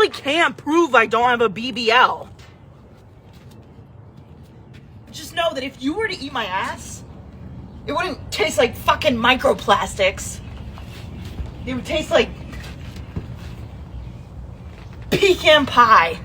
really can't prove I don't have a BBL. Just know that if you were to eat my ass, it wouldn't taste like fucking microplastics. It would taste like pecan pie.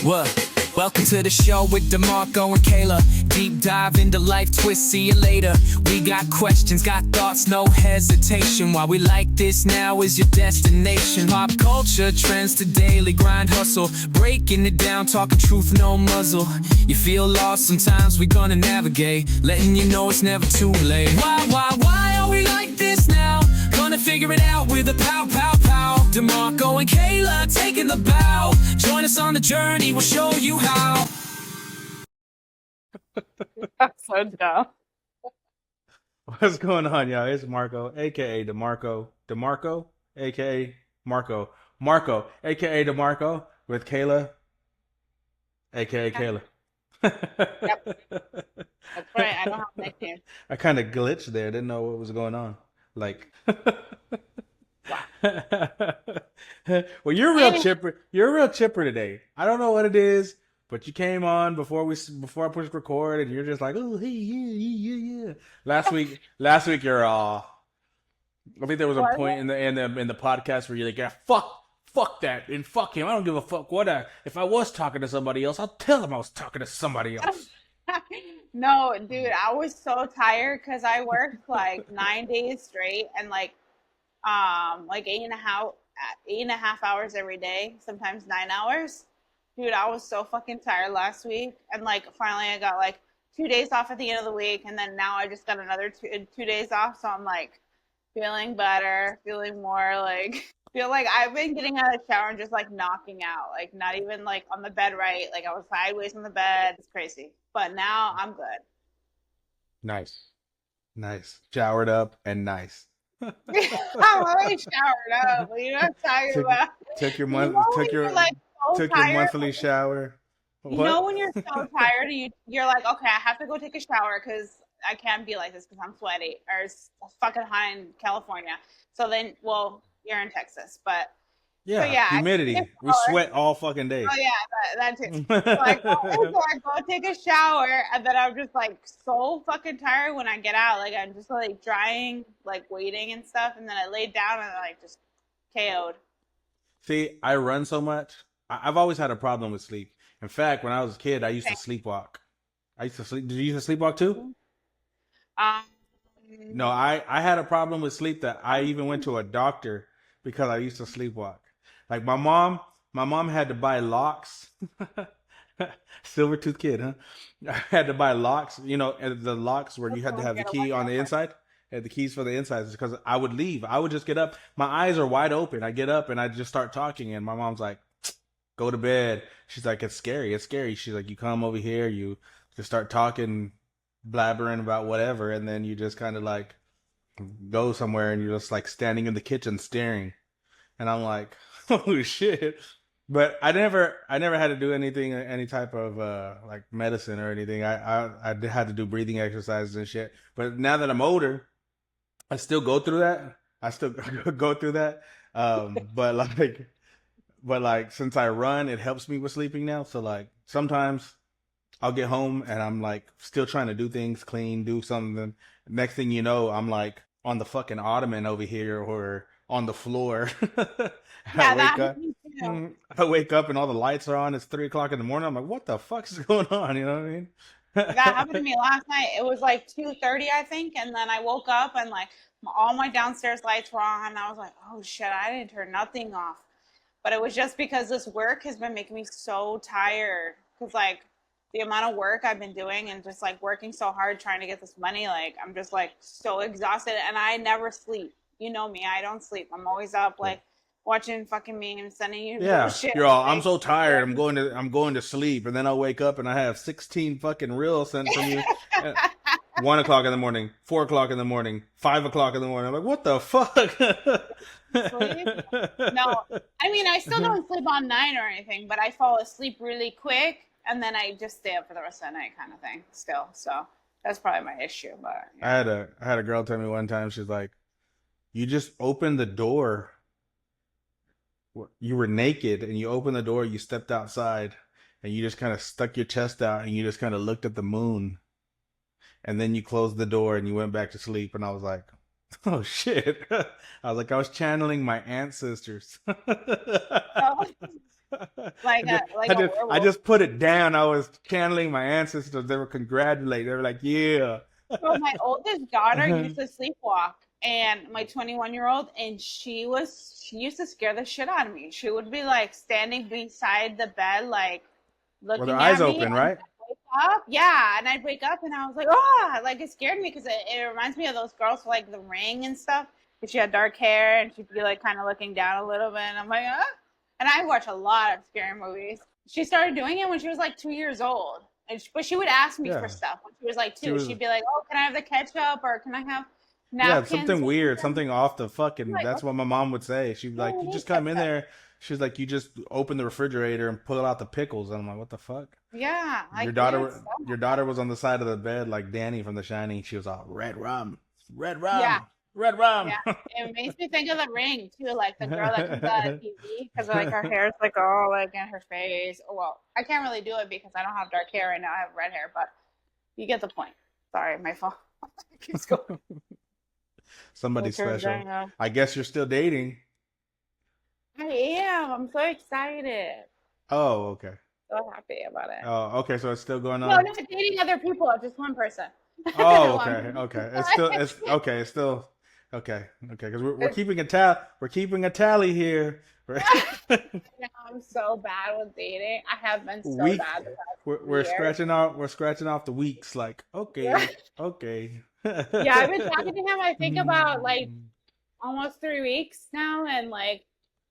What? Welcome to the show with DeMarco and Kaila. Deep dive into life twist, see you later. We got questions, got thoughts, no hesitation. Why we like this now is your destination. Pop culture, trends to daily grind hustle. Breaking it down, talking truth, no muzzle. You feel lost, sometimes we gonna navigate. Letting you know it's never too late. Why are we like this now? Gonna figure it out with a pow, pow, pow. DeMarco and Kaila taking the bow. Join us on the journey, we'll show you how. That's so dumb. What's going on, y'all? It's Marco, aka DeMarco. DeMarco, aka Marco. Marco, aka DeMarco, with Kaila, aka Kaila. Yep. That's right. I don't have a nickname. I kind of glitched there. Didn't know what was going on. Like, well, you're real chipper. You're real chipper today. I don't know what it is, but you came on before I pushed record, and you're just like, oh, hey, yeah. Last week you're I think there was a point in the podcast where you're like, yeah, fuck that, and fuck him. I don't give a fuck if I was talking to somebody else, I'll tell them I was talking to somebody else. No, dude, I was so tired because I worked like 9 days straight and like 8.5 hours every day, sometimes 9 hours. Dude, I was so fucking tired last week, and like finally I got like 2 days off at the end of the week, and then now I just got another two days off, so I'm like feeling better, feeling more like feel like I've been getting out of the shower and just like knocking out, like not even like on the bed right, like I was sideways on the bed. It's crazy, but now I'm good. Nice, showered up and nice. I'm already showered up. What are you talking about? Took your monthly shower. You know when you're so tired, you're like, okay, I have to go take a shower because I can't be like this because I'm sweaty or it's fucking hot in California. So then, well, you're in Texas, but yeah, humidity. We sweat all fucking day. Oh yeah, that too. So I go take a shower, and then I'm just like so fucking tired when I get out. Like I'm just like drying, like waiting and stuff, and then I laid down and like just KO'd. See, I run so much. I've always had a problem with sleep. In fact, when I was a kid, I used to sleepwalk. Did you used to sleepwalk too? No, I had a problem with sleep that I even went to a doctor because I used to sleepwalk. Like my mom had to buy locks. Silver tooth kid, huh? I had to buy locks, the locks where you had to have the key on the inside. And the keys for the insides, because I would leave. I would just get up. My eyes are wide open. I get up and I just start talking, and my mom's like, go to bed. She's like, it's scary. She's like, you come over here, you just start talking, blabbering about whatever, and then you just kind of like go somewhere and you're just like standing in the kitchen staring. And I'm like, oh shit. But I never had to do any type of like medicine or anything. I had to do breathing exercises and shit. But now that I'm older, I still go through that. But like since I run, it helps me with sleeping now. So like sometimes I'll get home and I'm like still trying to do things, clean, do something. Next thing you know, I'm like on the fucking ottoman over here or on the floor. Yeah, I wake up and all the lights are on. It's 3 o'clock in the morning. I'm like, what the fuck is going on? You know what I mean? That happened to me last night. It was like 2:30, I think, and then I woke up and like all my downstairs lights were on, and I was like, oh shit, I didn't turn nothing off. But it was just because this work has been making me so tired. Because like the amount of work I've been doing and just like working so hard trying to get this money, like I'm just like so exhausted, and I never sleep. You know me, I don't sleep. I'm always up like watching fucking memes, sending you shit. You're all, I'm so tired. I'm going to sleep, and then I'll wake up and I have 16 fucking reels sent from you. 1 o'clock in the morning, 4 o'clock in the morning, 5 o'clock in the morning. I'm like, what the fuck? Sleep? No, I mean I still don't sleep all night or anything, but I fall asleep really quick, and then I just stay up for the rest of the night, kind of thing. Still, so That's probably my issue, but I yeah. had a girl tell me one time, she's like, you just opened the door. You were naked and you opened the door, you stepped outside and you just kind of stuck your chest out and you just kind of looked at the moon and then you closed the door and you went back to sleep. And I was like, oh shit. I was like, I was channeling my ancestors. So, like a I werewolf. just put it down. I was channeling my ancestors. They were congratulating. They were like, yeah. So my oldest daughter used to sleepwalk, and my 21-year-old, and she used to scare the shit out of me. She would be like standing beside the bed, like With their looking eyes at me, open, and right? I'd wake up. Yeah, and I'd wake up, and I was like, oh, like it scared me because it reminds me of those girls with, like The Ring and stuff. Because she had dark hair, and she'd be like kind of looking down a little bit, and I'm like, ah. And I watch a lot of scary movies. She started doing it when she was like 2 years old. But she would ask me for Yeah. stuff when she was like She two. was, She'd be like, "Oh, can I have the ketchup or can I have yeah, napkins?" something weird, something off the I'm fucking, like, that's what my mom would say. She'd be "Oh, like, we you need just come in ketchup." there. She's like, you just open the refrigerator and pull out the pickles. And I'm like, what the fuck? Yeah, Your like weird daughter, stuff. your daughter was on the side of the bed like Danny from The Shining. She was all red rum, red Yeah, rum, red rum. yeah. It makes me think of The Ring too, like the girl that comes out on TV because like her hair's like all like in her face. Oh, well, I can't really do it because I don't have dark hair right now. I have red hair, but you get the point. Sorry, my phone keeps going. Somebody It turns special. out. I guess you're still dating. I am. I'm so excited. Oh, okay. So happy about it. Oh, okay. So it's still going No, on. not dating other people, just one person. Oh, One okay, person. okay. It's okay. It's still okay, okay. Because we're keeping a we're keeping a tally here. No, I'm so bad with dating. I have been so Week, bad the past we're year. scratching off the weeks. Like okay, okay. Yeah, I've been talking to him, I think about like almost 3 weeks now, and like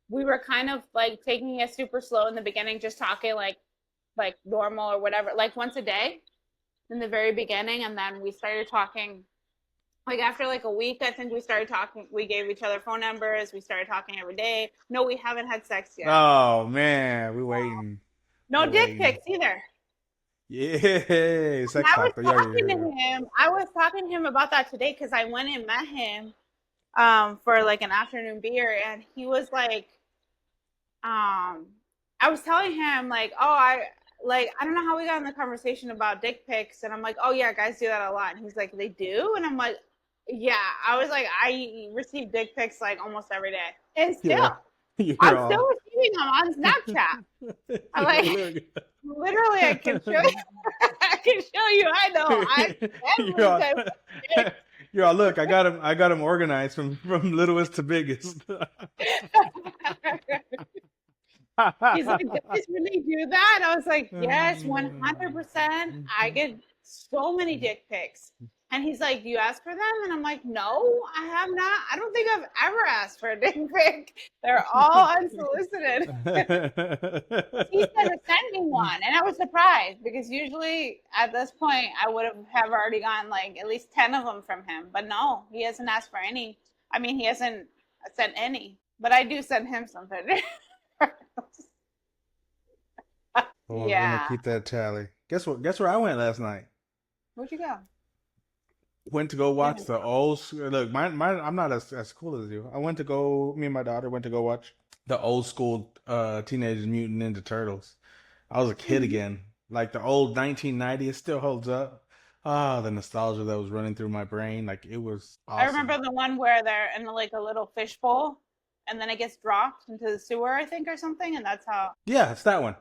we were kind of like taking it super slow in the beginning, just talking like normal or whatever, like once a day in the very beginning, and then we started talking like after like a week. I think we started talking. We gave each other phone numbers. We started talking every day. No, we haven't had sex yet. Oh man, we waiting. No We're dick waiting. pics either. Yeah, And sex talk. Yeah, yeah, yeah. I was talking to him about that today because I went and met him for like an afternoon beer, and he was like, I was telling him like, oh, I don't know how we got in the conversation about dick pics, and I'm like, oh yeah, guys do that a lot, and he's like, they do, and I'm like, yeah. I was like, I receive dick pics like almost every day, and Yeah. still, You're I'm still all. receiving them on Snapchat. I'm You're like, look. literally, I can show you. I can show you. I know. I You're every all. time. You're all. Look, I got him. I got him organized from littlest to biggest. He's like, guys really do that? I was like, yes, 100%. I get so many dick pics. And he's like, do you ask for them? And I'm like, no, I have not. I don't think I've ever asked for a dick pic. They're all unsolicited. He said, send me one. And I was surprised because usually at this point, I would have already gotten like at least 10 of them from him. But no, he hasn't asked for any. I mean, he hasn't sent any. But I do send him something. Well, I'm gonna Yeah. keep that tally. Guess what? Guess where I went last night? Where'd you go? Went to go watch Yeah. the old. Look, I'm not as cool as you. I went to go. Me and my daughter went to go watch the old school Teenage Mutant Ninja Turtles. I was a kid again. Like the old 1990, it still holds up. Ah, the nostalgia that was running through my brain. Like it was I awesome. remember the one where they're in like a little fishbowl and then it gets dropped into the sewer, I think, or something. And that's how, Yeah, it's that one.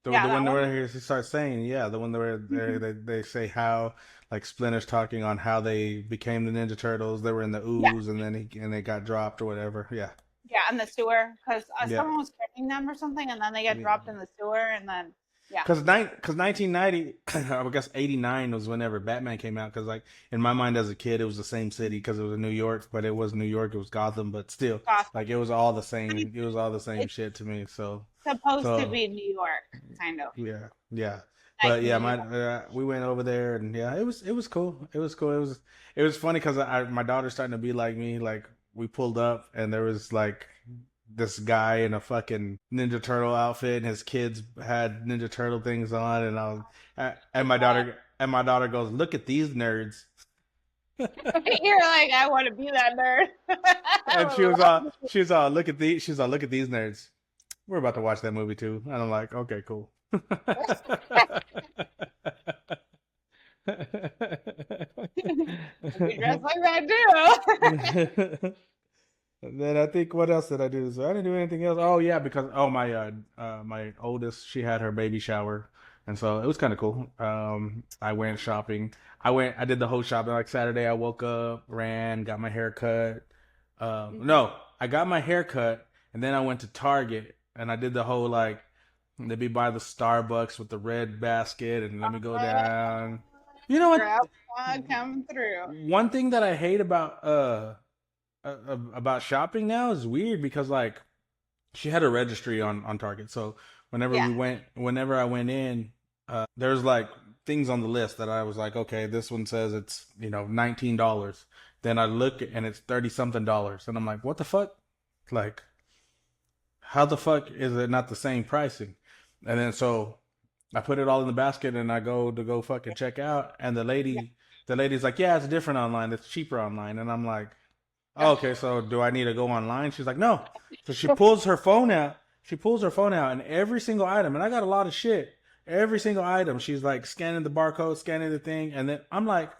yeah, The that one one. where he starts saying, yeah, the one where they say how like Splinter's talking on how they became the Ninja Turtles. They were in the Yeah. ooze and then they got dropped or whatever. Yeah. Yeah. In the sewer because Yeah. someone was carrying them or something. And then they get dropped in the sewer. And then, yeah. Because 1990, I guess 89 was whenever Batman came out. Because like in my mind as a kid, it was the same city because it was in New York, but it was New York, it was Gotham, but still, Gotham. like it was all the same. It was all the same shit to me. So Supposed to so be New York, kind of. yeah, yeah. Like But yeah, New my York. we went over there and yeah, it was cool. It was cool. It was funny because my daughter's starting to be like me. Like we pulled up and there was like this guy in a fucking Ninja Turtle outfit and his kids had Ninja Turtle things on and and my daughter and my daughter goes, "Look at these nerds." You're like, I want to be that nerd. And she was all, "Look at these." She's all, "Look at these nerds." We're about to watch that movie too, and I'm like, "Okay, cool." We dress like that too. Then I think, what else did I do? So I didn't do anything else. Oh yeah, because my oldest, she had her baby shower, and so it was kind of cool. I went shopping. I did the whole shopping. Like Saturday, I woke up, ran, got my hair cut. No, I got my hair cut, and then I went to Target, and I did the whole like, let me buy the Starbucks with the red basket, and let me go down. You know what? Grandpa coming through. One thing that I hate about shopping now is weird because like she had a registry on Target, so whenever I went in, there's like things on the list that I was like, okay, this one says it's $19. Then I look and it's 30 something dollars, and I'm like, what the fuck? Like, how the fuck is it not the same pricing? And then so I put it all in the basket and I go fucking check out, and the lady's like, yeah, it's different online, it's cheaper online, and I'm like, oh, okay, so do I need to go online? She's like, no. So she pulls her phone out. And every single item, and I got a lot of shit. Every single item, she's like scanning the barcode, scanning the thing, and then I'm like,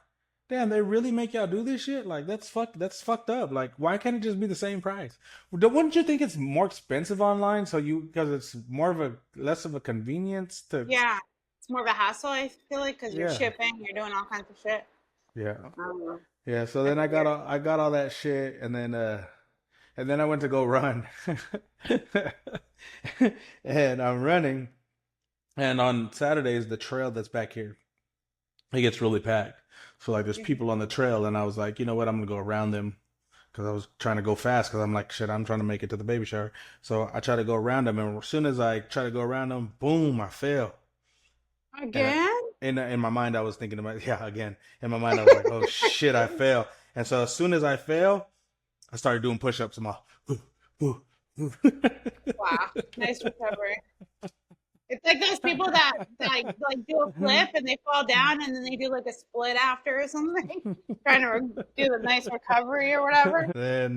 damn, they really make y'all do this shit? Like, that's fucked up. Like, why can't it just be the same price? Wouldn't you think it's more expensive online? Because it's less of a convenience to. Yeah, it's more of a hassle. I feel like because you're shipping, you're doing all kinds of shit. Yeah. Yeah. So then I got all that shit, and then I went to go run, and I'm running, and on Saturdays the trail that's back here, it gets really packed. So like there's people on the trail, and I was like, you know what, I'm gonna go around them, because I was trying to go fast, because I'm like, shit, I'm trying to make it to the baby shower. So I try to go around them, and as soon as I try to go around them, boom, I fell. Again? In my mind, I was thinking about, again. In my mind, I was like, oh shit, I fell. And so as soon as I fell, I started doing push-ups. I'm all, Wow, nice recovery. It's like those people that like do a flip and they fall down and then they do like a split after or something, trying to do the nice recovery or whatever. Then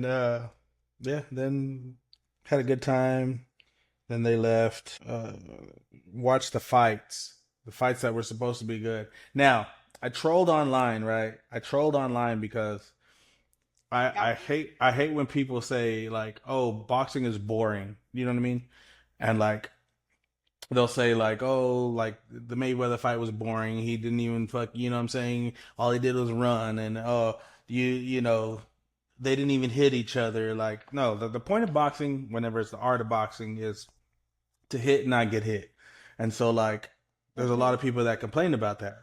then had a good time. Then they left. Watched the fights that were supposed to be good. Now I trolled online, right? I trolled online because I hate when people say like, oh, boxing is boring. You know what I mean? And like, they'll say like, oh, like the Mayweather fight was boring. He didn't even fuck, you know what I'm saying? All he did was run, and you know, they didn't even hit each other. Like, no, the point of boxing, whenever it's the art of boxing, is to hit and not get hit. And so like, there's a lot of people that complain about that.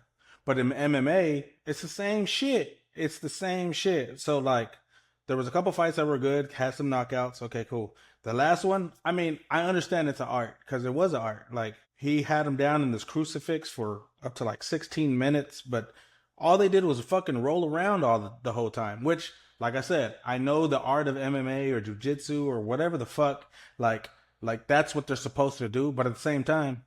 But in MMA, it's the same shit. It's the same shit. So like, there was a couple fights that were good, had some knockouts. Okay, cool. The last one, I mean, I understand it's an art, because it was an art. Like, he had him down in this crucifix for up to like 16 minutes, but all they did was fucking roll around the whole time, which, like I said, I know the art of MMA or jiu-jitsu or whatever the fuck, like that's what they're supposed to do. But at the same time,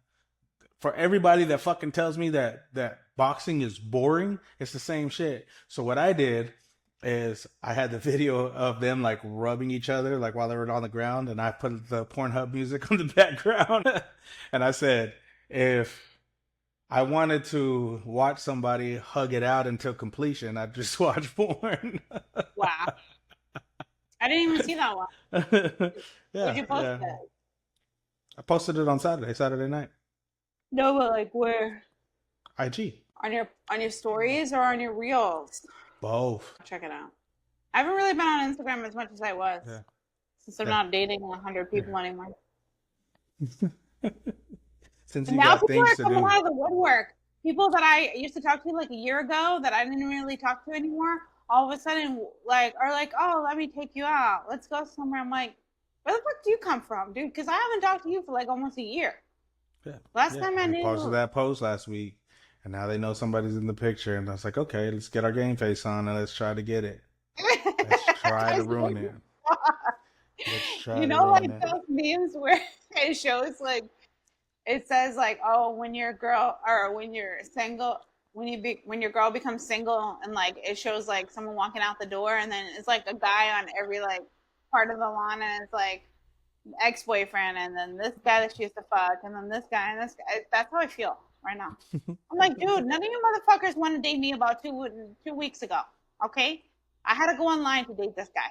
for everybody that fucking tells me that boxing is boring, it's the same shit. So what I did is I had the video of them like rubbing each other like while they were on the ground, and I put the Pornhub music on the background. And I said, if I wanted to watch somebody hug it out until completion, I'd just watch porn. Wow. I didn't even see that one. Where'd you post it? I posted it on Saturday night. No, but like where? IG. On your stories or on your reels? Both. Check it out. I haven't really been on Instagram as much as I was. Yeah. Since I'm not dating 100 people anymore. Since you now got people things are to coming do. out of the woodwork. People that I used to talk to like a year ago that I didn't really talk to anymore, all of a sudden like are like, oh, let me take you out. Let's go somewhere. I'm like, where the fuck do you come from, dude? Because I haven't talked to you for like almost a year. Yeah. Last time I knew. Posted that post last week, and now they know somebody's in the picture, and I was like, okay, let's get our game face on and let's try to get it. Let's try to ruin it. Let's try you know, like those memes where it shows like, it says like, oh, when you're a girl or when you're single, when your girl becomes single and like it shows like someone walking out the door and then it's like a guy on every like part of the lawn and it's like ex-boyfriend and then this guy that she used to fuck and then this guy and this guy. That's how I feel right now. I'm like, dude, none of you motherfuckers want to date me about 2 weeks ago. Okay, I had to go online to date this guy,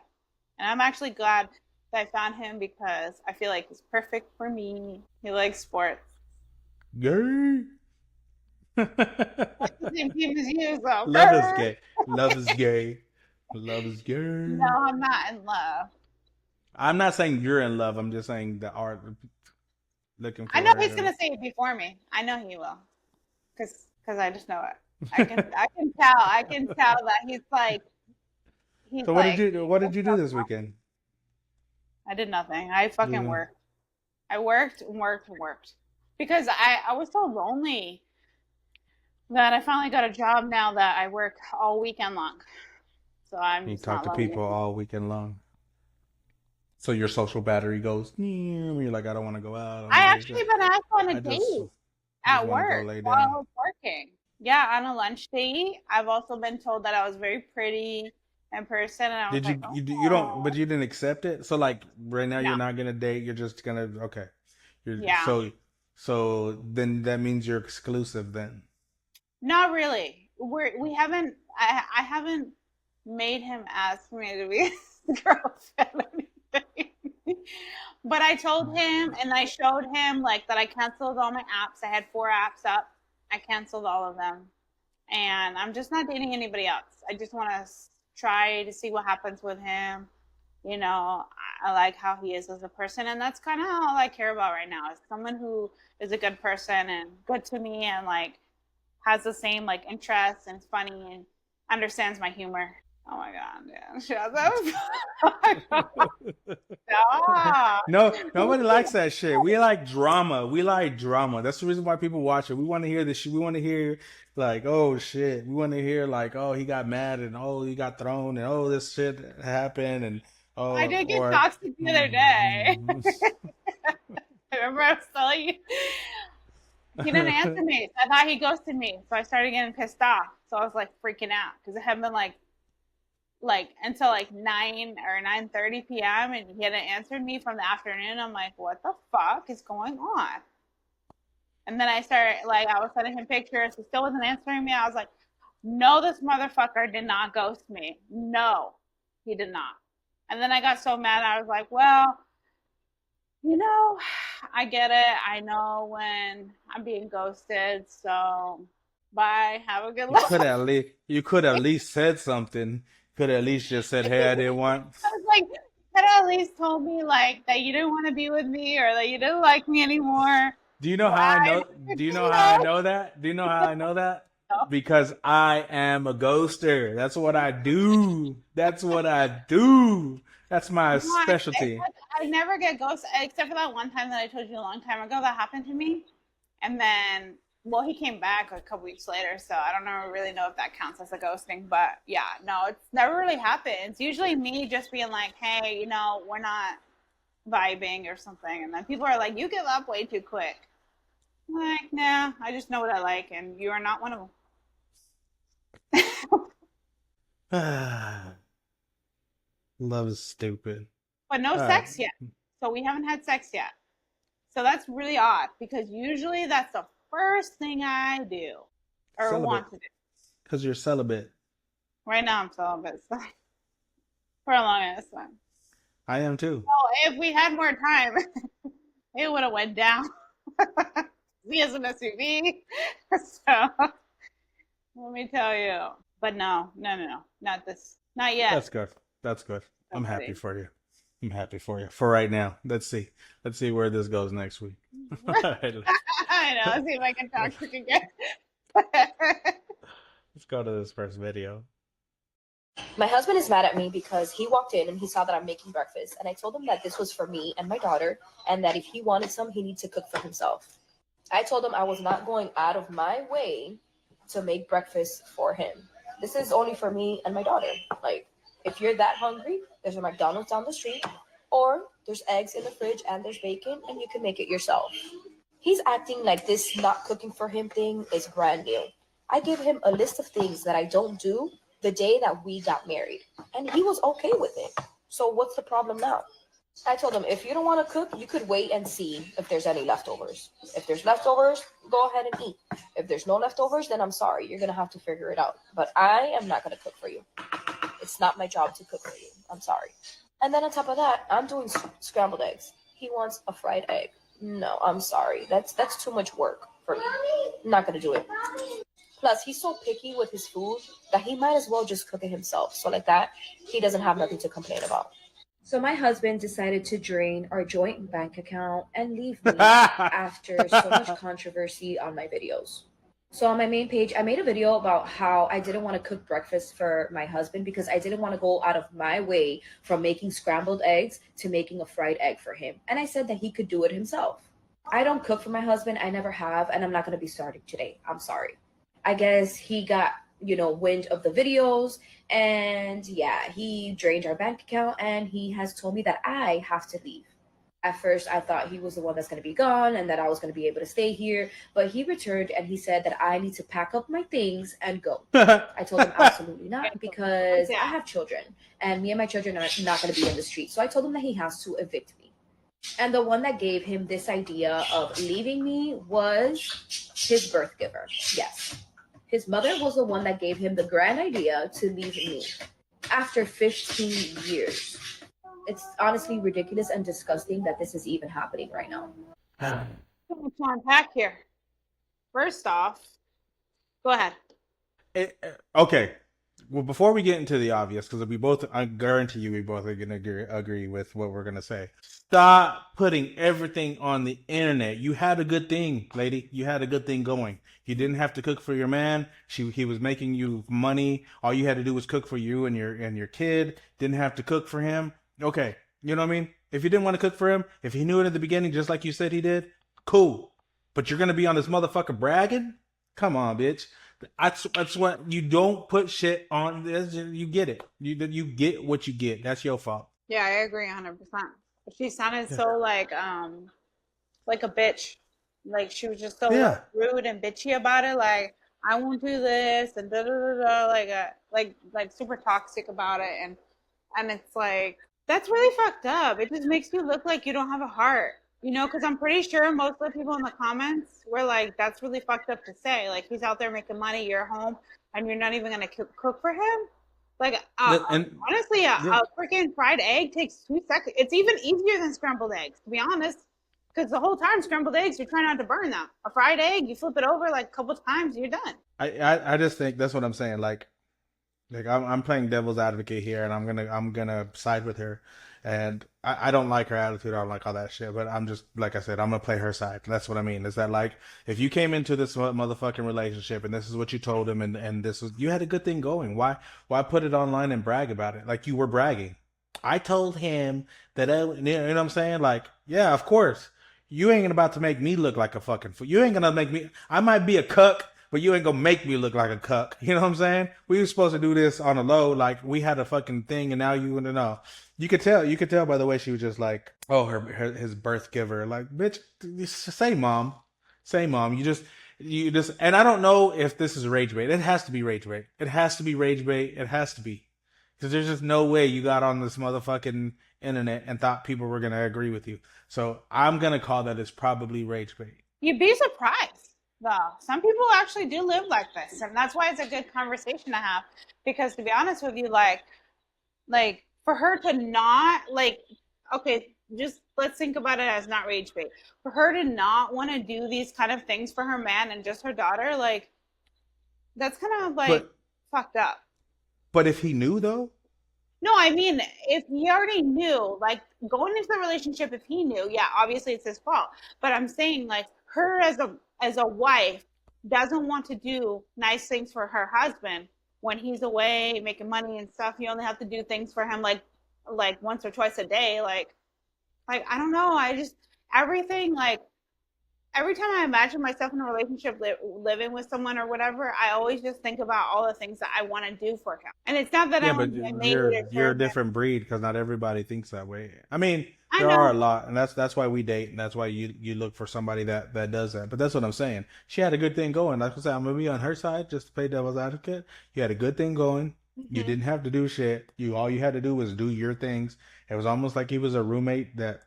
and I'm actually glad that I found him because I feel like he's perfect for me. He likes sports. Gay. What's the same team as you? So Love is gay. Love is gay. Love is gay. No, I'm not in love. I'm not saying you're in love. I'm just saying the art looking for I know it. he's gonna say it before me. I know he will, cause I just know it. I can tell that he's like. So what did you do this weekend? I did nothing. I fucking worked. I worked because I was so lonely that I finally got a job now that I work all weekend long. So I'm. You talk to people all weekend long. So your social battery goes. You're like, I don't want to go out. I actually been asked on a date at work while I was working. Yeah, on a lunch date. I've also been told that I was very pretty in person, and I was like, you don't, but you didn't accept it. So like right now, No. you're not gonna date. You're just gonna Yeah. So then that means you're exclusive then. Not really. We haven't. I haven't made him ask me to be his girlfriend. But I told him and I showed him like that I canceled all my apps. I had 4 apps up. I canceled all of them. And I'm just not dating anybody else. I just want to try to see what happens with him. You know, I like how he is as a person. And that's kind of all I care about right now is someone who is a good person and good to me and like has the same like interests and is funny and understands my humor. Oh my god, yeah. Shut up. Stop. No, nobody likes that shit. We like drama. That's the reason why people watch it. We want to hear this shit. We want to hear like, oh shit. We want to hear like, oh, he got mad and oh, he got thrown and oh, this shit happened and oh. I did get toxic the other day. Remember I was telling you? He didn't answer me. So I thought he ghosted me. So I started getting pissed off. So I was like freaking out because it had been like until like 9 or 9:30 p.m. and he hadn't answered me from the afternoon. I'm like, what the fuck is going on? And then I started like I was sending him pictures. He still wasn't answering me. I was like, no, this motherfucker did not ghost me. No, he did not. And then I got so mad. I was like, well, you know, I get it. I know when I'm being ghosted. So bye. Have a good life. You could at least said something. Could at least just said, hey, I didn't want. I was like, could have at least told me like that you didn't want to be with me or that you didn't like me anymore. Do you know how I know? Do you know how I know that? Do you know how I know that? No. Because I am a ghoster. That's what I do. That's what I do. That's my specialty. I never get ghosted except for that one time that I told you a long time ago that happened to me. And then, well, he came back a couple weeks later, so I don't really know if that counts as a ghosting. But yeah, no, it's never really happened. It's usually me just being like, hey, you know, we're not vibing or something. And then people are like, you give up way too quick. I'm like, nah, I just know what I like, and you are not one of them. Love is stupid. But no sex yet. So we haven't had sex yet. So that's really odd because usually that's the first thing I do or Celibate. Want to do. Because you're celibate. Right now I'm celibate. So for a long ass time. I am too. So if we had more time, it would have went down. He has an SUV. So let me tell you. But no. Not this. Not yet. That's good. I'm happy for you. I'm happy for you. For right now. Let's see where this goes next week. I know. Let's see if I can talk to you again. Let's go to this first video. My husband is mad at me because he walked in and he saw that I'm making breakfast. And I told him that this was for me and my daughter, and that if he wanted some, he needs to cook for himself. I told him I was not going out of my way to make breakfast for him. This is only for me and my daughter. Like, if you're that hungry, there's a McDonald's down the street, or there's eggs in the fridge and there's bacon and you can make it yourself. He's acting like this not cooking for him thing is brand new. I gave him a list of things that I don't do the day that we got married, and he was okay with it. So what's the problem now? I told him, if you don't want to cook, you could wait and see if there's any leftovers. If there's leftovers, go ahead and eat. If there's no leftovers, then I'm sorry. You're going to have to figure it out. But I am not going to cook for you. It's not my job to cook for you. I'm sorry. And then on top of that, I'm doing scrambled eggs. He wants a fried egg. No, I'm sorry. That's too much work for me. I'm not going to do it. Plus, he's so picky with his food that he might as well just cook it himself. So like that, he doesn't have nothing to complain about. So my husband decided to drain our joint bank account and leave me after so much controversy on my videos. So on my main page, I made a video about how I didn't want to cook breakfast for my husband because I didn't want to go out of my way from making scrambled eggs to making a fried egg for him. And I said that he could do it himself. I don't cook for my husband. I never have, and I'm not going to be starting today. I'm sorry. I guess he got, wind of the videos, and yeah, he drained our bank account, and he has told me that I have to leave. At first, I thought he was the one that's going to be gone and that I was going to be able to stay here, but he returned and he said that I need to pack up my things and go. I told him absolutely not, because I have children, and me and my children are not going to be in the street. So I told him that he has to evict me. And the one that gave him this idea of leaving me was his birth giver. Yes. His mother was the one that gave him the grand idea to leave me after 15 years. It's honestly ridiculous and disgusting that this is even happening right now. To unpack here. First off, go ahead. Okay. Well, before we get into the obvious, because I guarantee you, we both are going to agree with what we're going to say. Stop putting everything on the internet. You had a good thing, lady. You had a good thing going. You didn't have to cook for your man. He was making you money. All you had to do was cook for you and your kid. Didn't have to cook for him. Okay. You know what I mean? If you didn't want to cook for him, if he knew it at the beginning, just like you said he did, cool. But you're going to be on this motherfucker bragging? Come on, bitch. That's what you don't put shit on this. You get it. You get what you get. That's your fault. Yeah, I agree 100%. But she sounded so like a bitch. Like she was just so rude and bitchy about it. Like, I won't do this and da da da da. Like super toxic about it. And it's like, that's really fucked up. It just makes you look like you don't have a heart. Because I'm pretty sure most of the people in the comments were like, that's really fucked up to say. Like, he's out there making money, you're home, and you're not even going to cook for him? Like, honestly, a freaking fried egg takes 2 seconds. It's even easier than scrambled eggs, to be honest. Because the whole time, scrambled eggs, you're trying not to burn them. A fried egg, you flip it over like a couple times, you're done. I just think that's what I'm saying. Like I'm playing devil's advocate here, and I'm gonna side with her. And I don't like her attitude. I don't like all that shit. But I'm just, like I said, I'm going to play her side. That's what I mean. Is that like, if you came into this motherfucking relationship and this is what you told him and this was, you had a good thing going. Why put it online and brag about it? Like you were bragging. I told him that, you know what I'm saying? Like, yeah, of course. You ain't about to make me look like a fucking fool. You ain't going to make me, I might be a cuck, but you ain't gonna make me look like a cuck. You know what I'm saying? We were supposed to do this on a low, like we had a fucking thing, and now you want to know. You could tell by the way she was just like, oh, his birth giver. Like, bitch, say mom. You just, and I don't know if this is rage bait. It has to be rage bait. It has to be rage bait. It has to be. Because there's just no way you got on this motherfucking internet and thought people were gonna agree with you. So I'm gonna call that as probably rage bait. You'd be surprised. Though some people actually do live like this, and that's why it's a good conversation to have. Because to be honest with you, like for her to not okay, just let's think about it as not rage bait. For her to not want to do these kind of things for her man and just her daughter, like that's kind of fucked up. But if he knew though? No, I mean, if he already knew, like going into the relationship, if he knew, yeah, obviously it's his fault. But I'm saying like her as a wife doesn't want to do nice things for her husband when he's away making money and stuff. You only have to do things for him like once or twice a day. Like I don't know. I just everything every time I imagine myself in a relationship living with someone or whatever, I always just think about all the things that I want to do for him. And it's not that Yeah, I'm but a maid or you're a servant. different breed because not everybody thinks that way. I mean, I there are a know. lot, and that's why we date, and that's why you look for somebody that does that. But that's what I'm saying. She had a good thing going. Like I said, I'm gonna be on her side just to play devil's advocate. You had a good thing going. You Mhm. didn't have to do shit. All you had to do was do your things. It was almost like he was a roommate that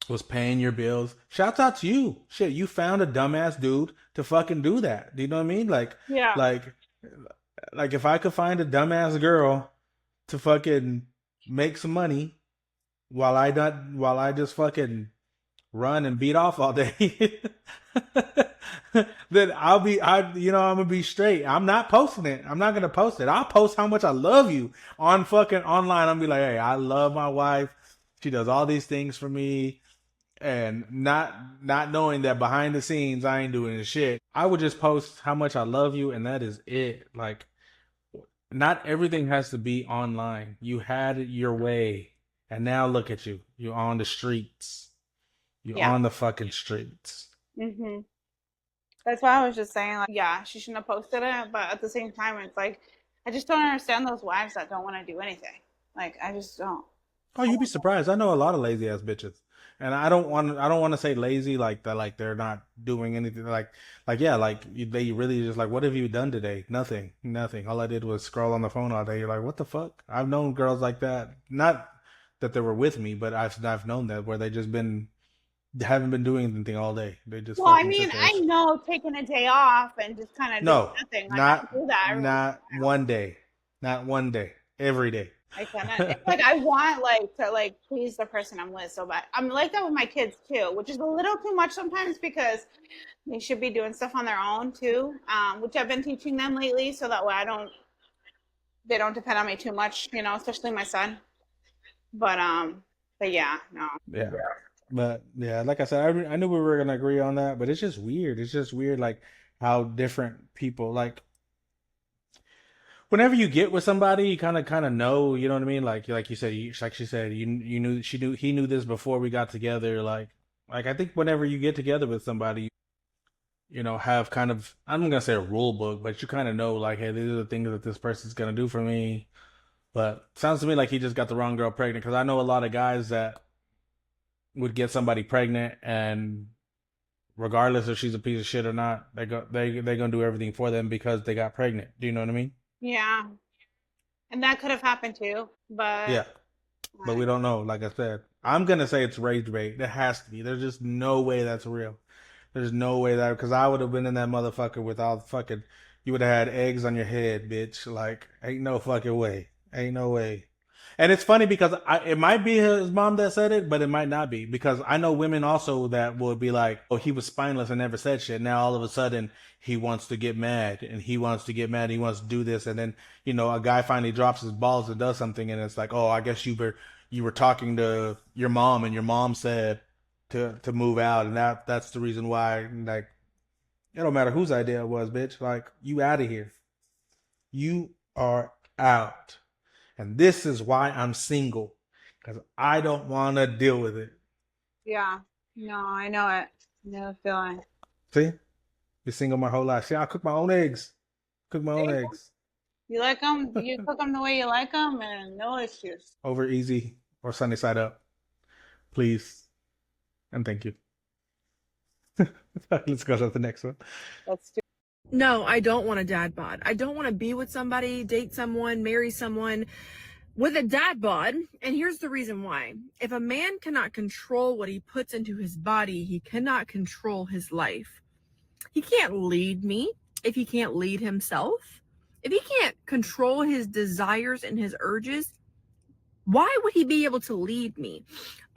was paying your bills. Shouts out to you. Shit, you found a dumbass dude to fucking do that. Do you know what I mean? Yeah. Like, like if I could find a dumbass girl to fucking make some money while I just fucking run and beat off all day, then I'm gonna be straight. I'm not posting it. I'm not gonna post it. I'll post how much I love you on fucking online. I'll be like, hey, I love my wife. She does all these things for me, and not knowing that behind the scenes I ain't doing shit. I would just post how much I love you, and that is it. Like, not everything has to be online. You had it your way, and now look at you. You're on the streets. You're Yeah. on the fucking streets. Hmm. That's why I was just saying, like, yeah, she shouldn't have posted it, but at the same time, it's like, I just don't understand those wives that don't want to do anything. Like, I just don't. Oh, you'd be surprised. I know a lot of lazy ass bitches, and I don't want to say lazy like that, like they're not doing anything. Like yeah, like they really just like, what have you done today? Nothing, nothing. All I did was scroll on the phone all day. You're like, what the fuck? I've known girls like that. Not that they were with me, but I've known that where they haven't been doing anything all day. They just Well, I fucking mean, sit there. I know taking a day off and just kind of doing No, nothing. Like, I not do that every once in not a while. one day, not one day, every day. I cannot. It's like I want like to like please the person I'm with so bad. I'm like that with my kids too, which is a little too much sometimes because they should be doing stuff on their own too, which I've been teaching them lately, so that way they don't depend on me too much, especially my son. But but yeah, no. Yeah. But yeah, like I said, I knew we were gonna agree on that, but it's just weird. It's just weird, like how different people like. Whenever you get with somebody, you kind of know, you know what I mean? Like you said, like she said, you knew he knew this before we got together. Like I think whenever you get together with somebody, have kind of, I'm not gonna say a rule book, but you kind of know like, hey, these are the things that this person's gonna do for me. But sounds to me like he just got the wrong girl pregnant because I know a lot of guys that would get somebody pregnant and regardless if she's a piece of shit or not, they're gonna do everything for them because they got pregnant. Do you know what I mean? Yeah, and that could have happened too, Yeah, but but we don't know. Like I said, I'm gonna say it's rage bait. There has to be. There's just no way that's real. There's no way that because I would have been in that motherfucker without fucking. You would have had eggs on your head, bitch. Like ain't no fucking way. Ain't no way. And it's funny because it might be his mom that said it, but it might not be because I know women also that would be like, "Oh, he was spineless and never said shit." Now all of a sudden he wants to get mad and he wants to get mad. He wants to do this, and then a guy finally drops his balls and does something, and it's like, "Oh, I guess you were talking to your mom, and your mom said to move out, and that's the reason why." Like it don't matter whose idea it was, bitch. Like you out of here. You are out. And this is why I'm single. Because I don't want to deal with it. yeah, no, I know it. I know the feeling. See? Been single my whole life. See, I cook my own eggs. Cook my own eggs. You like them, you cook them the way you like them, and no issues. Over easy or sunny side up. Please. And thank you. Let's go to the next one. Let's do. No, I don't want a dad bod. I don't want to be with somebody, date someone, marry someone with a dad bod. And here's the reason why. If a man cannot control what he puts into his body, he cannot control his life. He can't lead me if he can't lead himself. If he can't control his desires and his urges, why would he be able to lead me?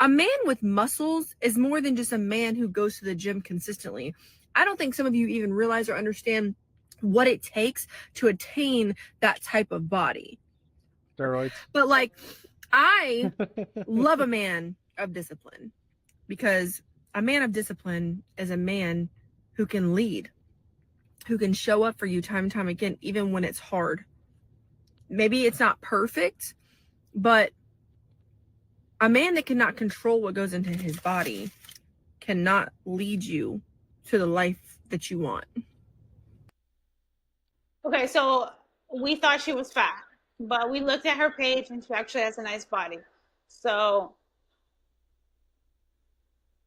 A man with muscles is more than just a man who goes to the gym consistently. I don't think some of you even realize or understand what it takes to attain that type of body. Steroids. But like, I love a man of discipline because a man of discipline is a man who can lead, who can show up for you time and time again, even when it's hard. Maybe it's not perfect, but a man that cannot control what goes into his body cannot lead you to the life that you want. Okay, so we thought she was fat, but we looked at her page and she actually has a nice body. So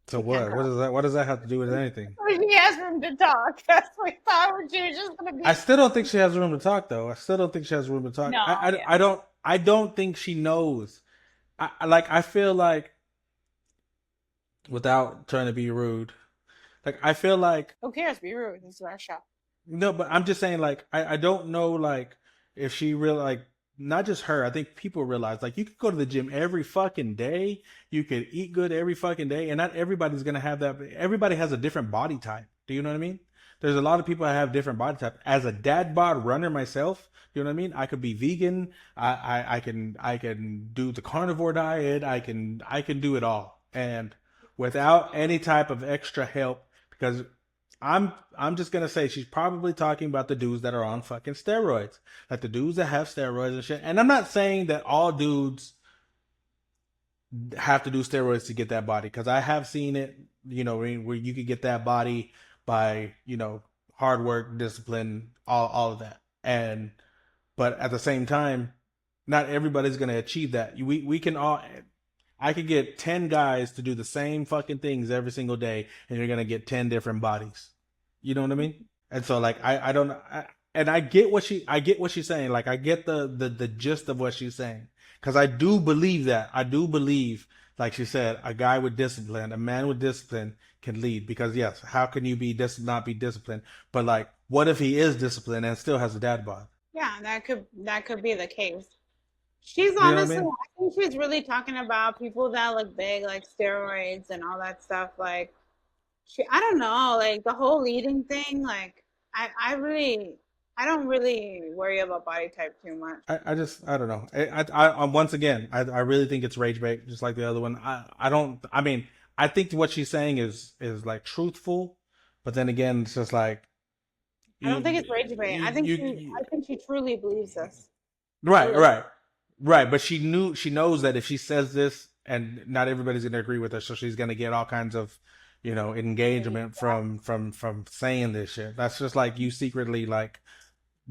So we can't what? cry. What does that have to do with anything? She has room to talk. That's what we thought she was just gonna I be. still don't think she has room to talk, though. I still don't think she has room to talk. No, yeah. I don't think she knows. I feel like, without trying to be rude, like I feel like Who cares? Be rude. This is our show. no, but I'm just saying, like I don't know, like if she really, like, not just her. I think people realize, like, you could go to the gym every fucking day. You could eat good every fucking day, and not everybody's gonna have that. Everybody has a different body type. Do you know what I mean? There's a lot of people that have different body type. As a dad bod runner myself, you know what I mean? I could be vegan. I can do the carnivore diet. I can do it all, and without any type of extra help, because I'm just gonna say she's probably talking about the dudes that are on fucking steroids, like the dudes that have steroids and shit. And I'm not saying that all dudes have to do steroids to get that body, because I have seen it, you know, where you could get that body by, you know, hard work, discipline, all of that. And but at the same time, not everybody's gonna achieve that. We can all. I could get 10 guys to do the same fucking things every single day, and you're gonna get 10 different bodies. You know what I mean? And so, like, I don't, and I get what she's saying. Like, I get the gist of what she's saying, because I do believe that. I do believe, like she said, a guy with discipline, a man with discipline can lead. Because yes, how can you be not be disciplined? But like, what if he is disciplined and still has a dad bod? Yeah, that could be the case. She's You know what I honestly, mean? I think she's really talking about people that look big, like steroids and all that stuff. Like, I don't know, like the whole eating thing. Like, I don't really worry about body type too much. I don't know. Once again, I really think it's rage bait, just like the other one. I don't. I mean, I think what she's saying is like truthful, but then again, it's just like I don't think it's rage bait. you I think she truly believes this. right, Truly. right. But she knows that if she says this, and not everybody's gonna agree with her, so she's gonna get all kinds of, you know, engagement from saying this shit. That's just like you secretly, like,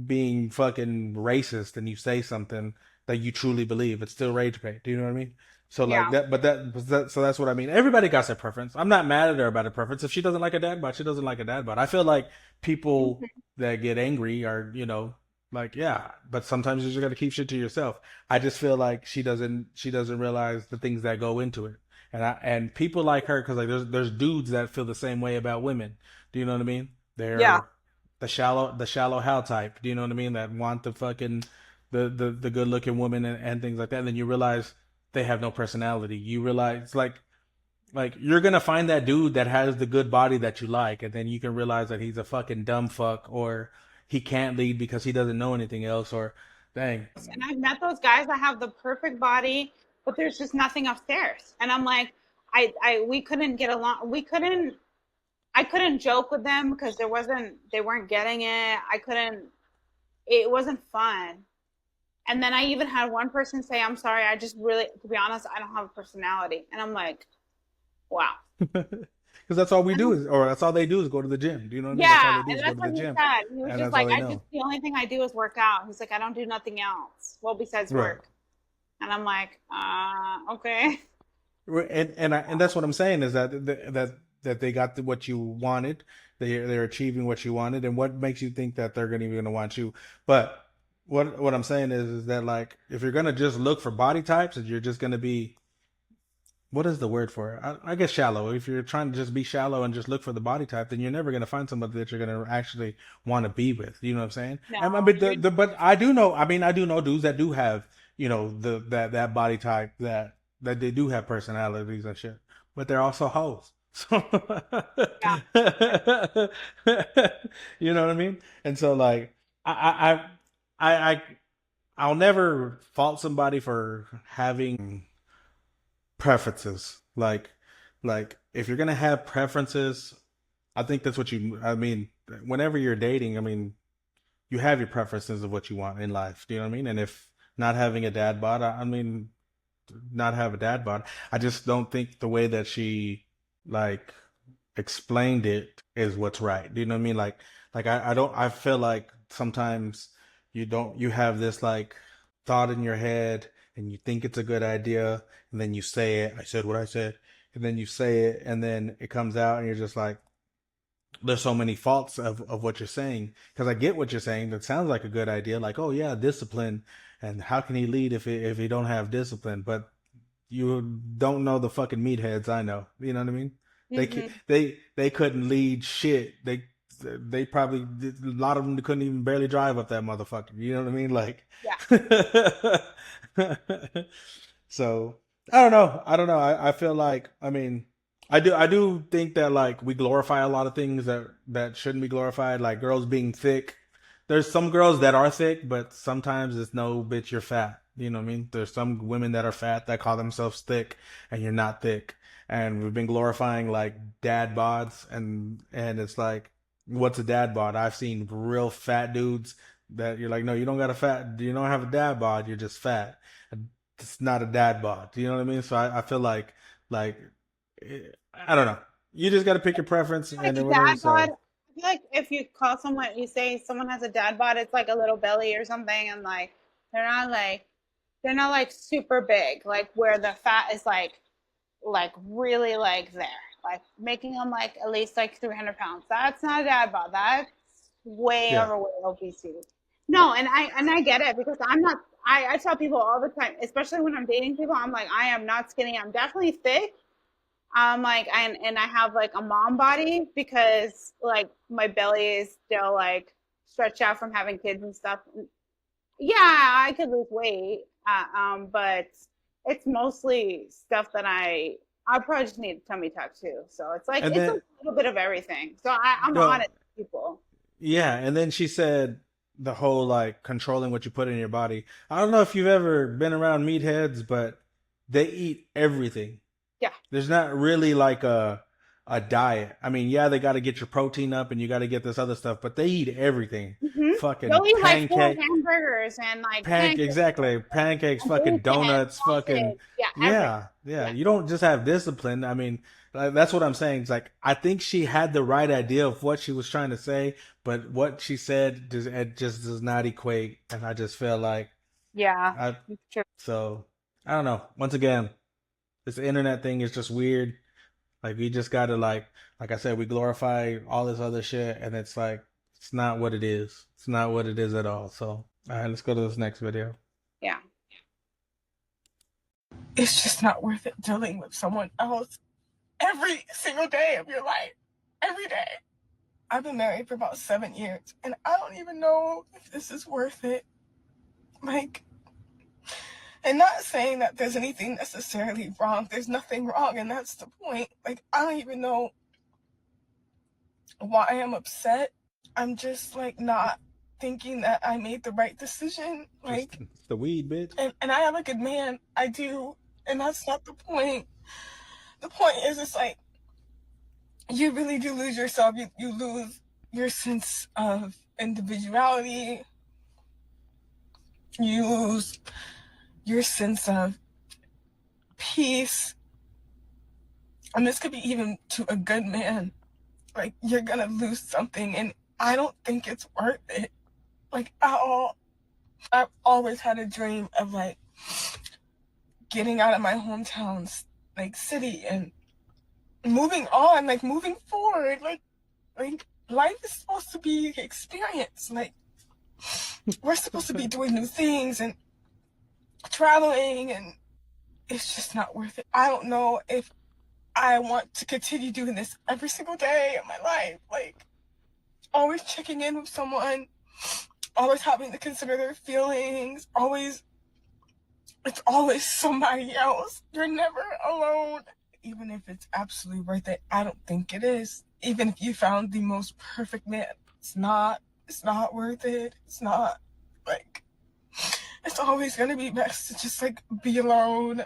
being fucking racist, and you say something that you truly believe. It's still rage bait. Do you know what I mean? So like Yeah. so that's what I mean. Everybody got their preference. I'm not mad at her about her preference. If she doesn't like a dad bod, she doesn't like a dad bod. I feel like people that get angry are, you know, like, yeah, but sometimes you just got to keep shit to yourself. I just feel like she doesn't realize the things that go into it. And people like her, because like there's dudes that feel the same way about women. Do you know what I mean? They're Yeah. the shallow Hal type. Do you know what I mean? That want the fucking the good looking woman, and things like that. And then you realize they have no personality. You realize, like you're gonna find that dude that has the good body that you like, and then you can realize that he's a fucking dumb fuck, or he can't lead because he doesn't know anything else, or dang. And I've met those guys that have the perfect body, but there's just nothing upstairs. And I'm like, we couldn't get along. I couldn't joke with them because they weren't getting it. It wasn't fun. And then I even had one person say, I'm sorry, I just really, to be honest, I don't have a personality. And I'm like, wow. Because that's all we do or that's all they do is go to the gym. Do you know what I mean? Yeah, That's all they do and is that's go to what the he gym. said. He was And just that's all like, they know. the only thing I do is work out. He's like, I don't do nothing else. Well, besides Right. work. And I'm like, okay. And that's what I'm saying, is that they got what you wanted. They're achieving what you wanted, and what makes you think that they're gonna want you? But what I'm saying is that, like, if you're gonna just look for body types, and you're just gonna be, what is the word for it? I guess shallow. If you're trying to just be shallow and just look for the body type, then you're never gonna find somebody that you're gonna actually want to be with. You know what I'm saying? No, And but I do know. I mean, I do know dudes that do have, you know, that body type, that they do have personalities and shit, but they're also hoes. So, Yeah. you know what I mean? And so, like, I I'll never fault somebody for having preferences. Like if you're gonna have preferences, I think that's what I mean, whenever you're dating, I mean, you have your preferences of what you want in life. Do you know what I mean? And if not having a dad bod, I mean, not have a dad bod. I just don't think the way that she, like, explained it is what's right. Do you know what I mean? Like I don't, I feel like sometimes you have this like thought in your head and you think it's a good idea and then you say it. I said what I said. And then you say it and then it comes out and you're just like, there's so many faults of what you're saying. Because I get what you're saying. That sounds like a good idea. Like, oh yeah, discipline. And how can he lead if he don't have discipline? But you don't know the fucking meatheads I know. You know what I mean? They couldn't lead shit. They probably, a lot of them couldn't even barely drive up that motherfucker. You know what I mean? Like, Yeah. so I don't know. I feel like, I mean, I do think that like we glorify a lot of things that shouldn't be glorified, like girls being thick. There's some girls that are thick, but sometimes it's no, bitch, you're fat. You know what I mean? There's some women that are fat that call themselves thick and you're not thick. And we've been glorifying like dad bods and it's like, what's a dad bod? I've seen real fat dudes that you're like, no, you don't got a fat, you don't have a dad bod, you're just fat. It's not a dad bod. You know what I mean? So I feel like I don't know. You just got to pick your preference and Like then whatever you dad bod. say. I feel like if you call someone, you say someone has a dad bod, it's like a little belly or something, and like they're not like they're not like super big, like where the fat is like really like there, like making them like at least like 300 pounds. That's not a dad bod. That's way Yeah. overweight obesity. No, and I get it because I'm not. I tell people all the time, especially when I'm dating people, I'm like I am not skinny. I'm definitely thick. I'm like and I have like a mom body because like my belly is still like stretched out from having kids and stuff. Yeah, I could lose weight, but it's mostly stuff that I probably just need a tummy tuck too. So it's like And it's a then, little bit of everything. So I'm no, honest with people. yeah. And then she said the whole like controlling what you put in your body. I don't know if you've ever been around meatheads, but they eat everything. Yeah. There's not really like a diet. I mean, yeah, they got to get your protein up and you got to get this other stuff, but they eat everything. They'll Fucking eat like four pancake, hamburgers and like pancakes exactly, pancakes, and fucking bacon, donuts, fucking sausage. Yeah, everything. yeah. Yeah. You don't just have discipline. I mean, like, that's what I'm saying. It's like I think she had the right idea of what she was trying to say, but what she said just it just does not equate, and I just feel like Yeah. I True. so I don't know. Once again, this internet thing is just weird. Like we just gotta like I said, we glorify all this other shit, and it's like it's not what it is. It's not what it is at all. So all right, let's go to this next video. Yeah. It's just not worth it dealing with someone else every single day of your life. Every day. I've been married for about 7 years, and I don't even know if this is worth it. Like, and not saying that there's anything necessarily wrong. There's nothing wrong, and that's the point. Like, I don't even know why I'm upset. I'm just, like, not thinking that I made the right decision. Like, Just, it's the weed, bitch. and I am a good man. I do. And that's not the point. The point is, it's like, you really do lose yourself. You lose your sense of individuality. You lose your sense of peace. And this could be even to a good man. Like, you're gonna lose something, and I don't think it's worth it. Like, at all. I've always had a dream of, like, getting out of my hometown, like, city and moving on, like, moving forward. Like life is supposed to be experience. Like, we're supposed to be doing new things and traveling, and it's just not worth it. I don't know if I want to continue doing this every single day of my life. Like, always checking in with someone, always having to consider their feelings, it's always somebody else. You're never alone. Even if it's absolutely worth it, I don't think it is. Even if you found the most perfect man, it's not worth it. It's not. Like, it's always gonna be best to just, like, be alone.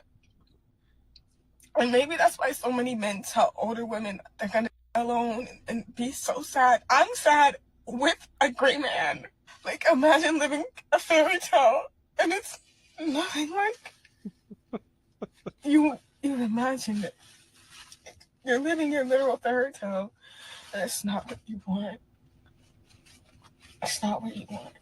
And maybe that's why so many men tell older women they're gonna be alone and be so sad. I'm sad with a great man. Like, imagine living a fairy tale and it's nothing like you imagine it. You're living your literal fairy tale, and it's not what you want. It's not what you want.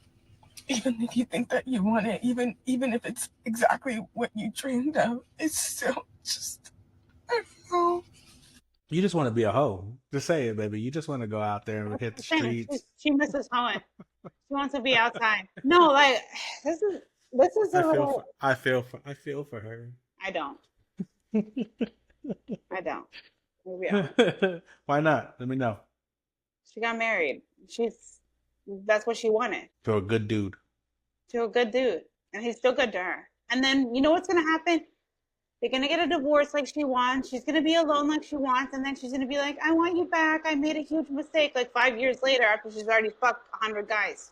Even if you think that you want it, even if it's exactly what you dreamed of, it's still just, I feel. You just want to be a hoe. Just say it, baby. You just want to go out there and hit the streets. She misses hoeing. She wants to be outside. No, like this is a little. I feel for her. I don't. I don't. Maybe Why not? Let me know. she got married. That's what she wanted. To a good dude. To a good dude, and he's still good to her. And then you know what's gonna happen? They're gonna get a divorce like she wants. She's gonna be alone like she wants, and then she's gonna be like, "I want you back. I made a huge mistake." Like 5 years later, after she's already fucked 100 guys,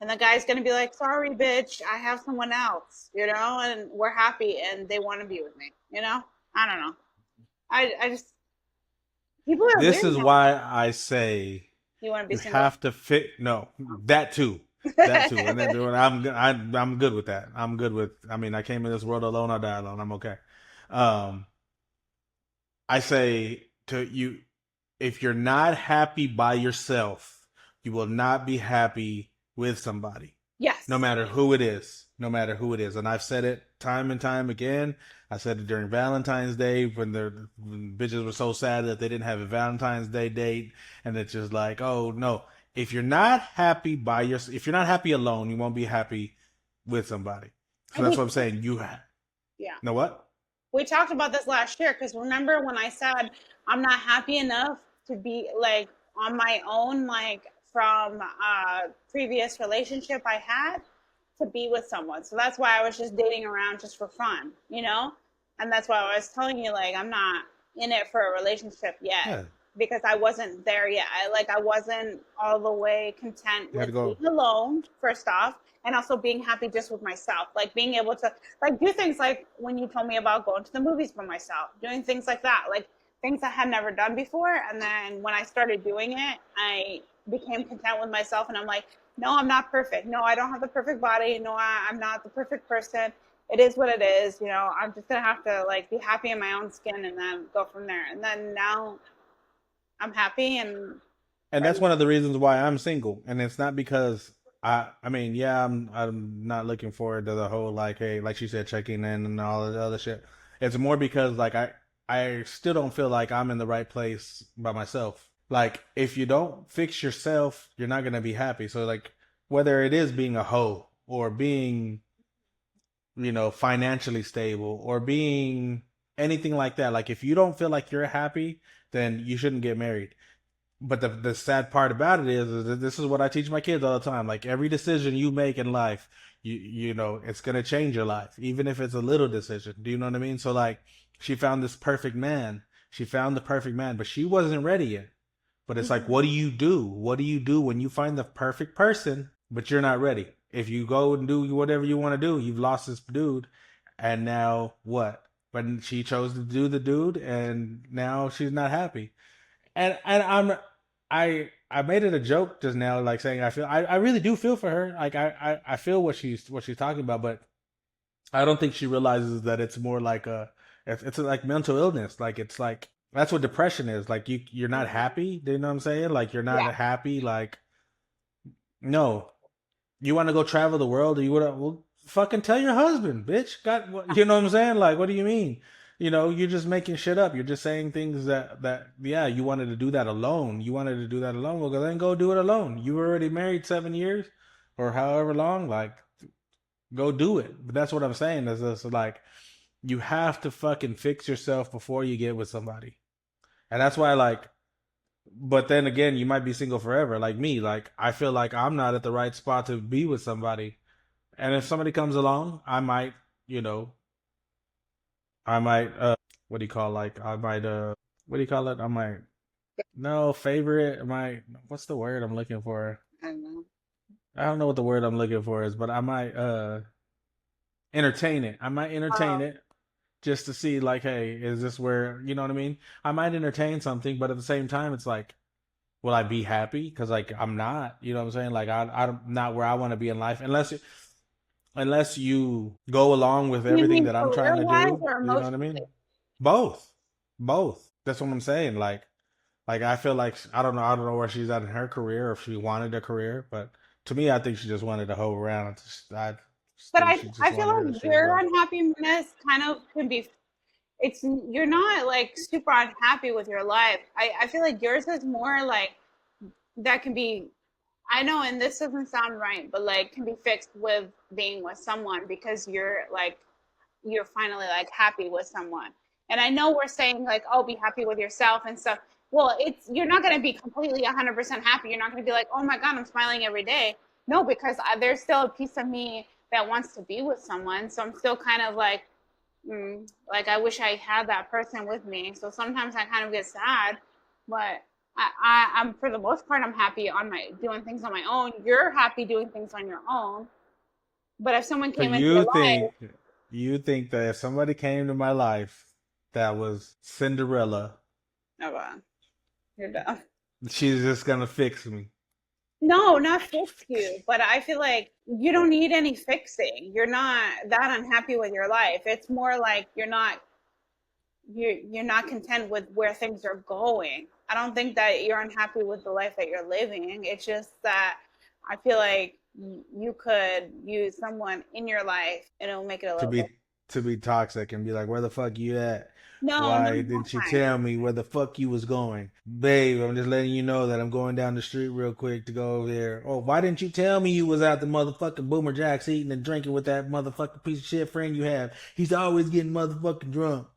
and the guy's gonna be like, "Sorry, bitch. I have someone else." You know, and we're happy, and they want to be with me. You know, I don't know. I just people are. This weird is now. why I say You want to be you single. have to fit. No, that too. That too. And then I'm good with that. I'm good with. I mean, I came in this world alone. I die alone. I'm okay. I say to you, if you're not happy by yourself, you will not be happy with somebody. Yes. No matter who it is. No matter who it is. And I've said it time and time again. I said it during Valentine's Day when when bitches were so sad that they didn't have a Valentine's Day date. And it's just like, oh no. If you're not happy by yourself, if you're not happy alone, you won't be happy with somebody. So that's what I'm saying. Yeah. Know what? We talked about this last year because remember when I said I'm not happy enough to be like on my own, like from a previous relationship I had to be with someone. So that's why I was just dating around just for fun, you know? And that's why I was telling you, like, I'm not in it for a relationship yet. Yeah. Because I wasn't there yet. I wasn't all the way content with being alone, first off, and also being happy just with myself. Like being able to like do things like when you told me about going to the movies by myself, doing things like that, like things I had never done before. And then when I started doing it, I became content with myself. And I'm like, no, I'm not perfect. No, I don't have the perfect body. No, I'm not the perfect person. It is what it is. You know, I'm just going to have to like be happy in my own skin and then go from there. And then now I'm happy and that's one of the reasons why I'm single. And it's not because I mean, yeah, I'm not looking forward to the whole like, hey, like she said, checking in and all the other shit. It's more because like I still don't feel like I'm in the right place by myself. Like if you don't fix yourself, you're not gonna be happy. So like whether it is being a hoe or being, you know, financially stable or being anything like that, like if you don't feel like you're happy, then you shouldn't get married. But the sad part about it is that this is what I teach my kids all the time. Like every decision you make in life, you know, it's gonna change your life, even if it's a little decision. Do you know what I mean? So like, she found this perfect man. She found the perfect man, but she wasn't ready yet. But it's like, what do you do? What do you do when you find the perfect person, but you're not ready? If you go and do whatever you want to do, you've lost this dude, and now what? But she chose to do the dude, and now she's not happy. And I made it a joke just now, like saying I really do feel for her. Like I feel what she's talking about, but I don't think she realizes that it's more like it's like mental illness. Like it's like that's what depression is. Like you're not happy. Do you know what I'm saying? Like you're not happy. Like no, you want to go travel the world, or you want to well, fucking tell your husband, bitch. Got what? You know what I'm saying? Like what do you mean? You know, you're just making shit up. You're just saying things that yeah, you wanted to do that alone. You wanted to do that alone. Well, then go do it alone. You were already married 7 years or however long. Like, go do it. But that's what I'm saying. Is just like you have to fucking fix yourself before you get with somebody. And that's why like but then again, you might be single forever like me. Like I feel like I'm not at the right spot to be with somebody. And if somebody comes along, I might, you know, what do you call like I might what do you call it? I might no favorite. I might what's the word I'm looking for? I don't know. I don't know what the word I'm looking for is, but I might entertain it. I might entertain it just to see like, hey, is this where you know what I mean? I might entertain something, but at the same time it's like, will I be happy? Because like I'm not, you know what I'm saying? Like I'm not where I want to be in life unless you go along with everything that I'm trying to do. You know what I mean? Both. That's what I'm saying. Like I feel like I don't know where she's at in her career, or if she wanted a career, but to me, I think she just wanted to hoe around. I just But think she I just feel wanted her to like see her your go. unhappiness kind of can be, it's, you're not like super unhappy with your life. I feel like yours is more like that can be, I know, and this doesn't sound right, but like can be fixed with being with someone because you're like, you're finally like happy with someone. And I know we're saying like, oh, be happy with yourself and stuff. Well, it's, you're not going to be completely 100% happy. You're not going to be like, oh my God, I'm smiling every day. No, because there's still a piece of me that wants to be with someone. So I'm still kind of like I wish I had that person with me. So sometimes I kind of get sad, but I'm for the most part I'm happy on my doing things on my own. You're happy doing things on your own. But if someone So came into your life, you think that if somebody came to my life that was Cinderella, oh, you're done. she's just gonna fix me? No, not fix you, but I feel like you don't need any fixing. You're not that unhappy with your life. It's more like you're not content with where things are going. I don't think that you're unhappy with the life that you're living. It's just that I feel like you could use someone in your life and it'll make it a To little bit. be to be toxic and be like, where the fuck you at? No, not Why didn't you that kind. tell me where the fuck you was going? Babe, I'm just letting you know that I'm going down the street real quick to go over there. Oh, why didn't you tell me you was out the motherfucking Boomer Jacks eating and drinking with that motherfucking piece of shit friend you have? He's always getting motherfucking drunk.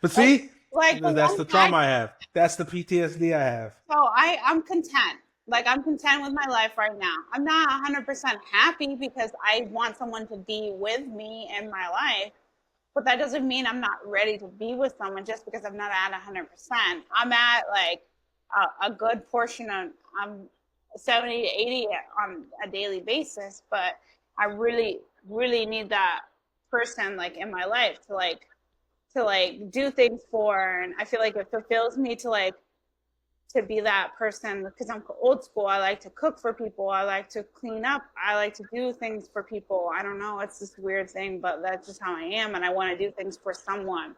But Like, see, like the that's one the guy. trauma I have. That's the PTSD I have. So I'm content. Like I'm content with my life right now. I'm not 100% happy because I want someone to be with me in my life, but that doesn't mean I'm not ready to be with someone just because I'm not at 100%. I'm at like a good portion of, I'm 70 to 80 on a daily basis, but I really really need that person like in my life to like do things for, and I feel like it fulfills me to be that person because I'm old school. I like to cook for people. I like to clean up. I like to do things for people. I don't know. It's this weird thing, but that's just how I am. And I want to do things for someone.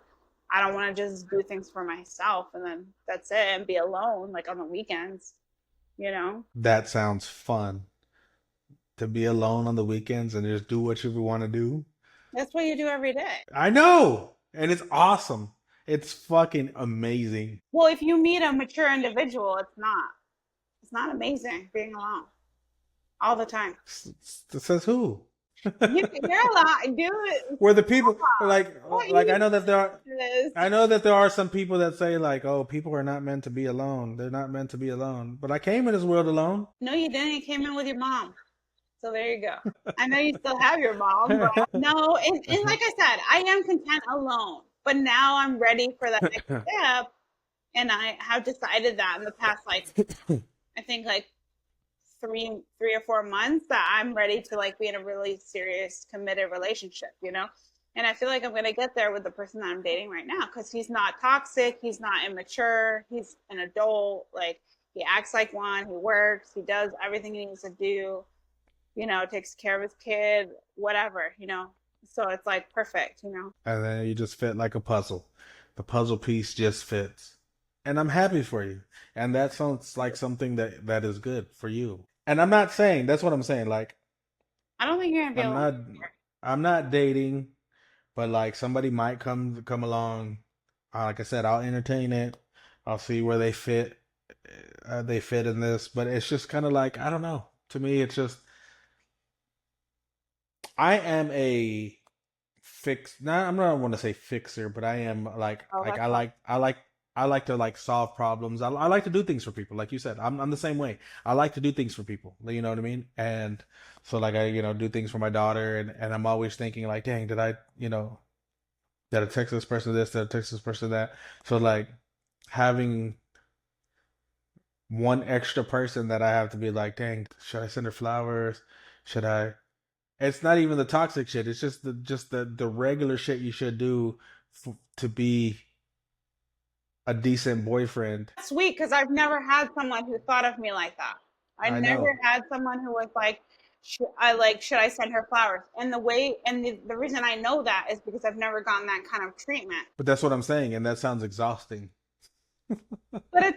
I don't want to just do things for myself and then that's it and be alone like on the weekends, you know? That sounds fun. To be alone on the weekends and just do what you want to do. That's what you do every day. I know. And it's awesome. It's fucking amazing. Well, if you meet a mature individual, it's not. It's not amazing being alone all the time. Says who? You're allowed, dude. Where the people What like even is? I know that there are some people that say like, oh, people are not meant to be alone. They're not meant to be alone. But I came in this world alone. No, you didn't. You came in with your mom. So there you go. I know you still have your mom, but no, and like I said, I am content alone. But now I'm ready for that next step. And I have decided that in the past like I think like three or 4 months that I'm ready to like be in a really serious committed relationship, you know? And I feel like I'm gonna get there with the person that I'm dating right now because he's not toxic, he's not immature, he's an adult, like he acts like one, he works, he does everything he needs to do, you know, takes care of his kid, whatever, you know. So it's like perfect, you know. And then you just fit like a puzzle. The puzzle piece just fits. And I'm happy for you. And that sounds like something that is good for you. And I'm not saying, that's what I'm saying. Like, I don't think you're gonna be I'm not alone. I'm not dating, but like somebody might come along. Like I said, I'll entertain it. I'll see where they fit in this, but it's just kind of like, I don't know. To me, it's just I am a I'm not want to say fixer, but I am Oh, like that's fine. I like to like solve problems. I like to do things for people. Like you said, I'm the same way. I like to do things for people. You know what I mean? And so like I, do things for my daughter, and I'm always thinking like, dang, did I text this person this? Did I text this person that? So like having one extra person that I have to be like, dang, should I send her flowers? Should I? It's not even the toxic shit. It's just the regular shit you should do to be a decent boyfriend. Sweet, because I've never had someone who thought of me like that. I I never know. had someone who was like, should I send her flowers? And the reason I know that is because I've never gotten that kind of treatment. But that's what I'm saying, and that sounds exhausting. But if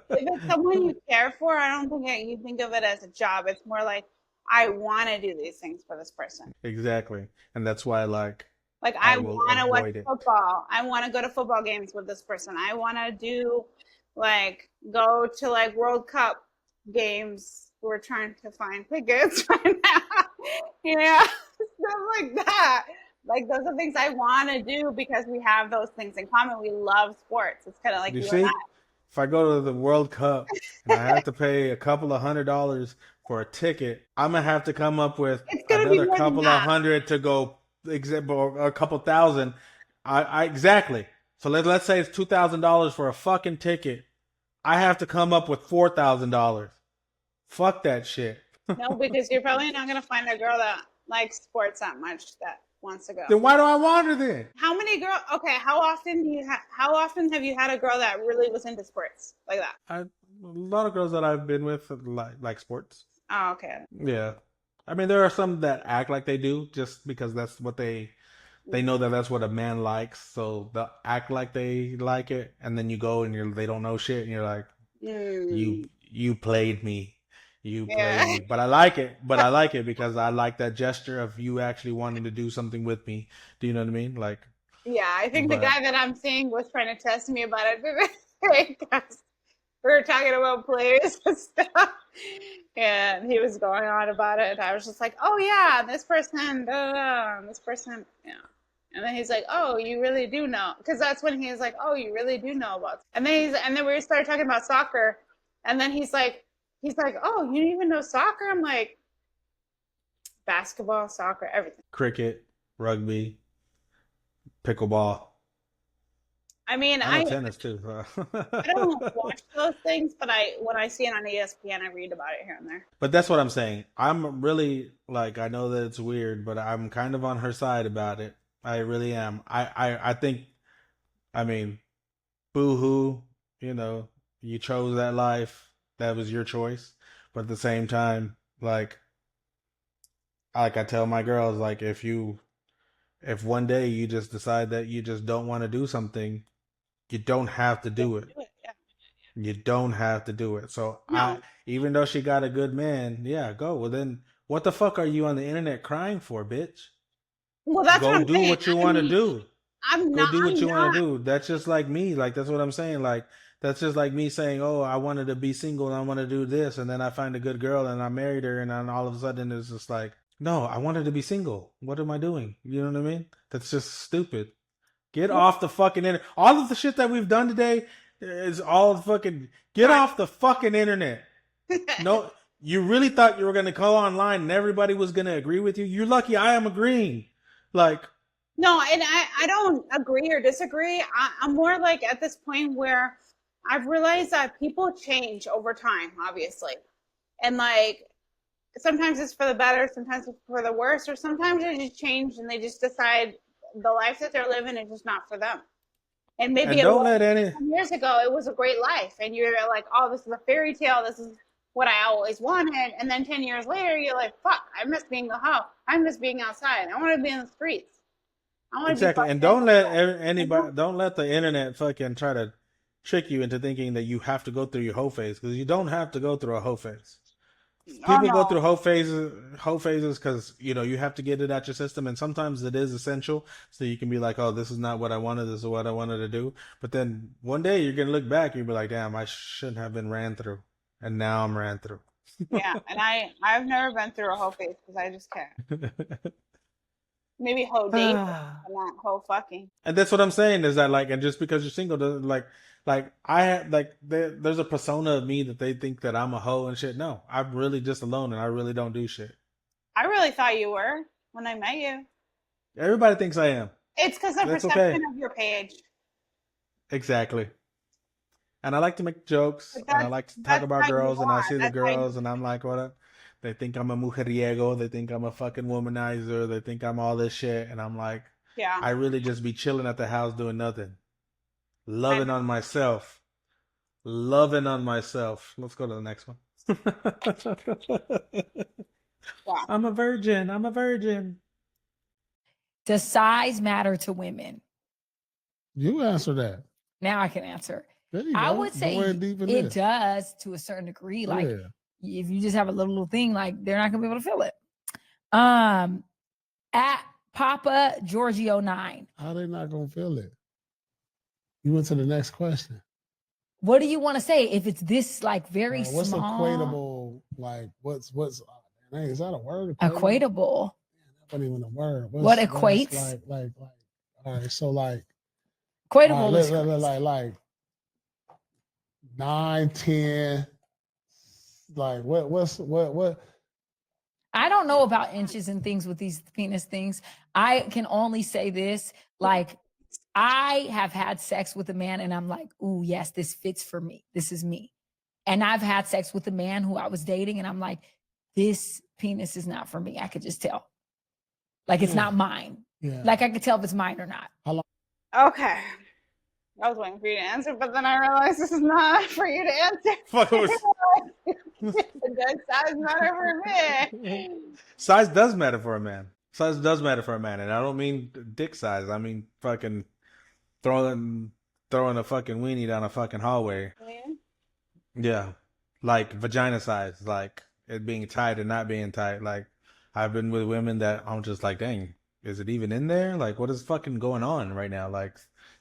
it's someone you care for, I don't think you think of it as a job. It's more like, I want to do these things for this person. Exactly. And that's why Like I I will want to watch avoid it. football. I want to go to football games with this person. I want to go to like World Cup games. We're trying to find tickets right now. Yeah, stuff like that. Like those are things I want to do because we have those things in common. We love sports. It's kind of like You you see, and I. if I go to the World Cup and I have to pay a couple of $100 for a ticket, I'm gonna have to come up with It's gonna be another more than couple of that. hundred to go, or a couple thousand. I exactly. So let's say it's $2,000 for a fucking ticket. I have to come up with $4,000. Fuck that shit. No, because you're probably not gonna find a girl that likes sports that much that wants to go. Then why do I want her then? How many girls? Okay, how often have you had a girl that really was into sports like that? A lot of girls that I've been with like sports. Oh, okay. Yeah. I mean, there are some that act like they do just because that's what they know that that's what a man likes. So they'll act like they like it. And then you go and they don't know shit. And you're like, you played me. You played me. But I like it. But I like it because I like that gesture of you actually wanting to do something with me. Do you know what I mean? Like, Yeah, I think but the guy that I'm seeing was trying to test me about it today because we were talking about players and stuff. And he was going on about it. And I was just like, oh, yeah, this person, da, da, da, and this person, yeah. And then he's like, oh, you really do know. Because that's when he's like, oh, you really do know about. And then we started talking about soccer. And then he's like, oh, you even know soccer? I'm like, basketball, soccer, everything. cricket, rugby, pickleball. I mean, I know tennis too. I don't watch those things, but when I see it on ESPN, I read about it here and there. But that's what I'm saying. I'm really like, I know that it's weird, but I'm kind of on her side about it. I really am. I think, I mean, boo-hoo, you chose that life. That was your choice. But at the same time, like I tell my girls, like, if one day you just decide that you just don't want to do something, you don't have to do it. Yeah. You don't have to do it. So No. even though she got a good man, yeah, go. Well, then what the fuck are you on the internet crying for, bitch? Well, that's what Go I'm do saying. what you want to do. I'm Go not. do what you want I'm to not. do. That's just like me. Like, that's what I'm saying. Like, that's just like me saying, oh, I wanted to be single and I want to do this. And then I find a good girl and I married her. And then all of a sudden it's just like, no, I wanted to be single. What am I doing? You know what I mean? That's just stupid. Get off the fucking internet. All of the shit that we've done today is all fucking, get off the fucking internet. No, you really thought you were going to go online and everybody was going to agree with you? You're lucky I am agreeing. Like, No, and I don't agree or disagree. I'm more like at this point where I've realized that people change over time, obviously. And like sometimes it's for the better, sometimes it's for the worse, or sometimes they just change and they just decide the life that they're living is just not for them. And maybe and it don't was let any, 10 years ago, it was a great life. And you're like, oh, this is a fairy tale. This is what I always wanted. And then 10 years later, you're like, fuck, I miss being the house. I miss being outside. I want to be in the streets. I want to exactly. be And don't let anybody, don't let the internet fucking try to trick you into thinking that you have to go through your hoe phase, because you don't have to go through a hoe phase. People go through hoe phases because you have to get it out your system, and sometimes it is essential. So you can be like, "Oh, this is not what I wanted. This is what I wanted to do." But then one day you're gonna look back and you'll be like, "Damn, I shouldn't have been ran through," and now I'm ran through. Yeah, and I've never been through a whole phase because I just can't. Maybe whole dating, but not whole fucking. And that's what I'm saying is that, like, and just because you're single doesn't like I have like there's a persona of me that they think that I'm a hoe and shit. No, I'm really just alone and I really don't do shit. I really thought you were when I met you. Everybody thinks I am. It's because the That's perception okay. of your page. Exactly. And I like to make jokes But and I like to talk that's about how you girls and I are. see the That's how you girls and I'm like, what? They think I'm a mujeriego. They think I'm a fucking womanizer. They think I'm all this shit. And I'm like, Yeah. I really just be chilling at the house doing nothing. Loving on myself. Loving on myself. Let's go to the next one. Wow. I'm a virgin. I'm a virgin. Does size matter to women? You answer that. Now I can answer. There you I go. would say Go in deep in it this. does to a certain degree. Like Yeah. if you just have a little thing, like they're not gonna be able to feel it. At Papa Giorgio 9. How they not gonna feel it? You went to the next question. What do you want to say? If it's this like very What's small, equatable? Like what's dang, is that a word? equatable. That wasn't even a word. What equates? Like all right, so like Equatable is like 9, 10. Like what? I don't know about inches and things with these penis things. I can only say this, like I have had sex with a man and I'm like, ooh, yes, this fits for me. This is me. And I've had sex with a man who I was dating and I'm like, this penis is not for me. I could just tell. Like it's not mine. Yeah. Like I could tell if it's mine or not. Okay. I was waiting for you to answer, but then I realized this is not for you to answer. Fuck, it was- Does size matter for me? Size does matter for a man. Size does matter for a man, and I don't mean dick size. I mean fucking throwing a fucking weenie down a fucking hallway. Yeah, like vagina size, like it being tight and not being tight. Like I've been with women that I'm just like, dang, is it even in there? Like what is fucking going on right now? Like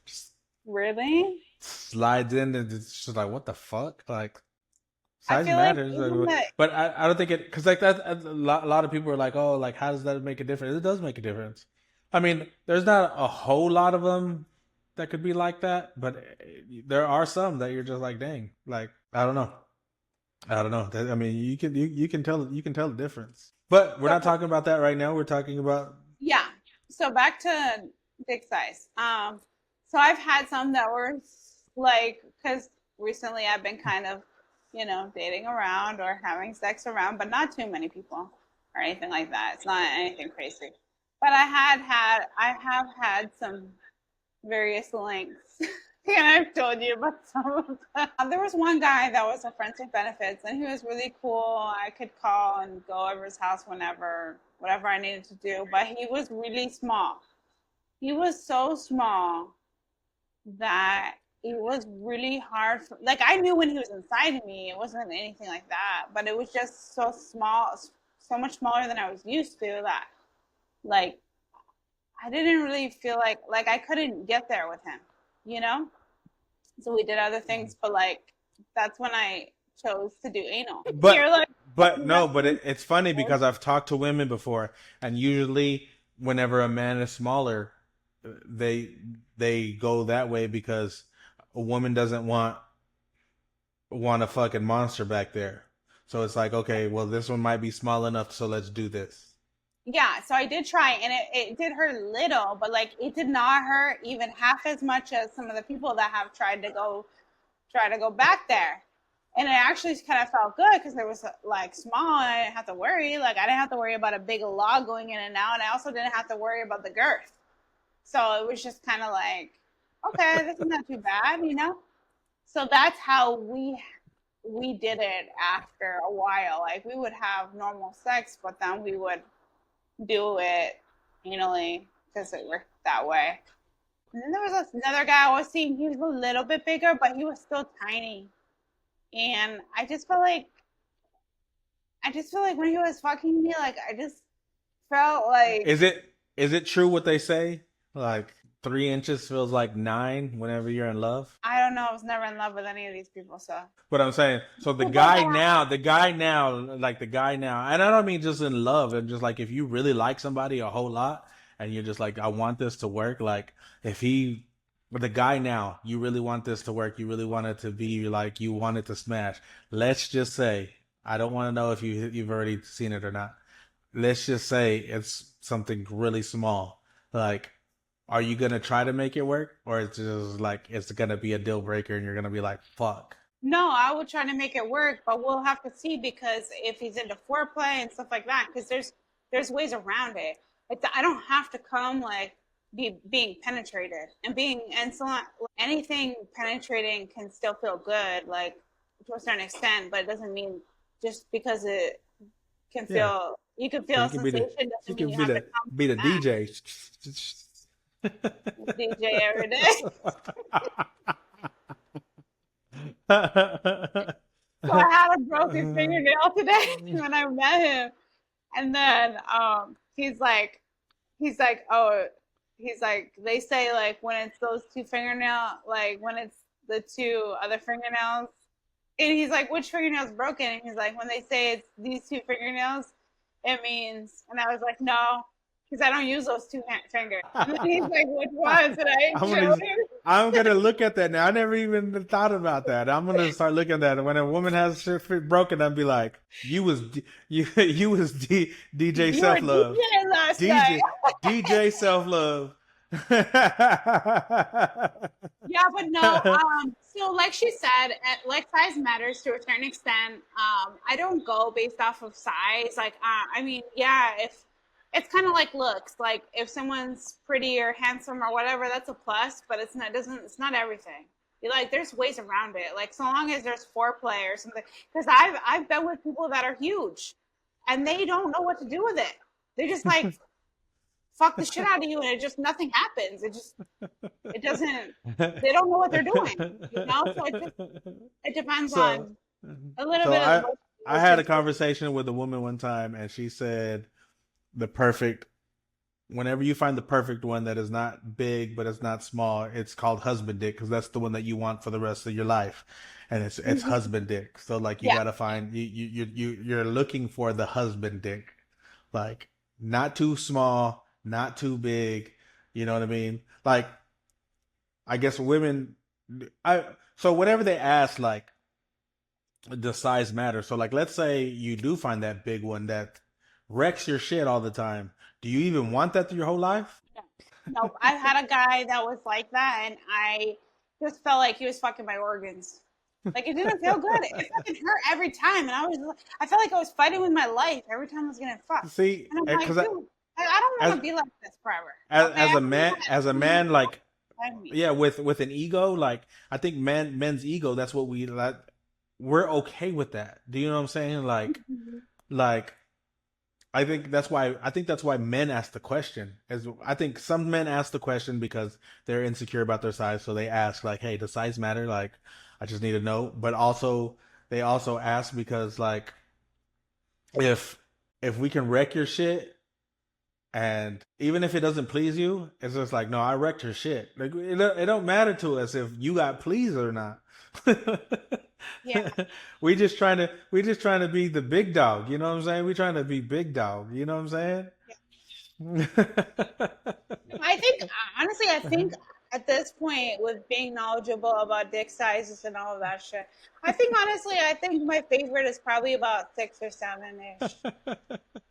just Really? slides in and it's just like, what the fuck? Like I size feel like matters, even that- but I don't think it, because like that a lot of people are like, oh, like how does that make a difference? It does make a difference. I mean, there's not a whole lot of them that could be like that, but there are some that you're just like, dang, like I don't know. I mean, you can tell the difference. But we're not talking about that right now. We're talking about Yeah. So back to dick size. So I've had some that were like, because recently I've been kind of, dating around or having sex around, but not too many people or anything like that. It's not anything crazy. But I have had some various lengths. And I've told you about some of them. There was one guy that was a friends with benefits, and he was really cool. I could call and go over his house whenever, whatever I needed to do. But he was really small. He was so small that it was really hard. Like I knew when he was inside of me, it wasn't anything like that. But it was just so small, so much smaller than I was used to that, like, I didn't really feel like I couldn't get there with him, So we did other things, but like that's when I chose to do anal. But You're like, but no, but it's funny because I've talked to women before, and usually whenever a man is smaller, they go that way because a woman doesn't want a fucking monster back there. So it's like, okay, well this one might be small enough, so let's do this. yeah. So I did try, and it did hurt a little, but like it did not hurt even half as much as some of the people that have tried to go back there. And it actually kind of felt good because there was like small, and I didn't have to worry. Like I didn't have to worry about a big log going in and out, and I also didn't have to worry about the girth. So it was just kind of like, okay, this is not too bad, So that's how we did it after a while. Like we would have normal sex, but then we would do it anally because it worked that way. And then there was another guy I was seeing. He was a little bit bigger, but he was still tiny. And I just felt like when he was fucking me, like I just felt like. Is it true what they say? Like 3 inches feels like 9 whenever you're in love? I don't know. I was never in love with any of these people, so. But I'm saying, so the guy now, and I don't mean just in love, and just like if you really like somebody a whole lot, and you're just like, I want this to work. Like but the guy now, you really want this to work. You really want it to be like, you want it to smash. Let's just say, I don't want to know if you've already seen it or not. Let's just say it's something really small. Like, are you going to try to make it work? Or it's just like, it's going to be a deal breaker and you're going to be like, fuck. No, I would try to make it work, but we'll have to see, because if he's into foreplay and stuff like that, because there's ways around it. I don't have to come like being penetrated and so on. Anything penetrating can still feel good, like to a certain extent, but it doesn't mean just because it can Yeah. feel, you can So feel you a can be sensation the you doesn't mean can you be have to the come be the from that. DJ. DJ every day. So I had a broken fingernail today when I met him. And then he's like, oh, he's like, they say like when it's those two fingernail, like when it's the two other fingernails, and he's like, which fingernail's broken? And he's like, when they say it's these two fingernails, it means, and I was like, no, because I don't use those two fingers. And then he's like, which ones? And I I'm showed gonna him. I'm gonna look at that now. I never even thought about that. I'm gonna start looking at that. When a woman has shit broken, I'd be like, you was DJ You were self love, DJing last night. DJ self love. Yeah, but no. So like she said, like size matters to a certain extent. I don't go based off of size. Like, I mean, yeah, if it's kind of like looks, like if someone's pretty or handsome or whatever, that's a plus. But it's not, doesn't, it's not everything. You like, there's ways around it. Like, so long as there's foreplay or something. Because I've been with people that are huge, and they don't know what to do with it. They're just like fuck the shit out of you, and it just, nothing happens. It doesn't, they don't know what they're doing, you know. So it depends on a little So bit of I had a conversation with a woman one time, and she said whenever you find the perfect one that is not big but it's not small, it's called husband dick, because that's the one that you want for the rest of your life, and it's husband dick. So like you gotta find you're looking for the husband dick, like not too small, not too big. You know what I mean? Like, I guess women, so whenever they ask, like, does size matter? So, like, let's say you do find that big one that wrecks your shit all the time. Do you even want that through your whole life? No, I had a guy that was like that, and I just felt like he was fucking my organs. Like, it didn't feel good. It fucking hurt every time, and I felt like I was fighting with my life every time I was getting fucked. See, and I'm like, because dude, I don't want to be like this forever. as a man, like, yeah, with an ego, like, I think men's ego, that's what we like. We're okay with that. Do you know what I'm saying? Like, I think that's why men ask the question. I think some men ask the question because they're insecure about their size, so they ask like, "Hey, does size matter?" Like, I just need to know. But also, they also ask because, like, if we can wreck your shit, and even if it doesn't please you, it's just like, no, I wrecked your shit. Like, it don't matter to us if you got pleased or not. Yeah. we just trying to be the big dog. You know what I'm saying? We trying to be big dog. You know what I'm saying? Yeah. I think at this point, with being knowledgeable about dick sizes and all of that shit, I think my favorite is probably about 6 or 7-ish.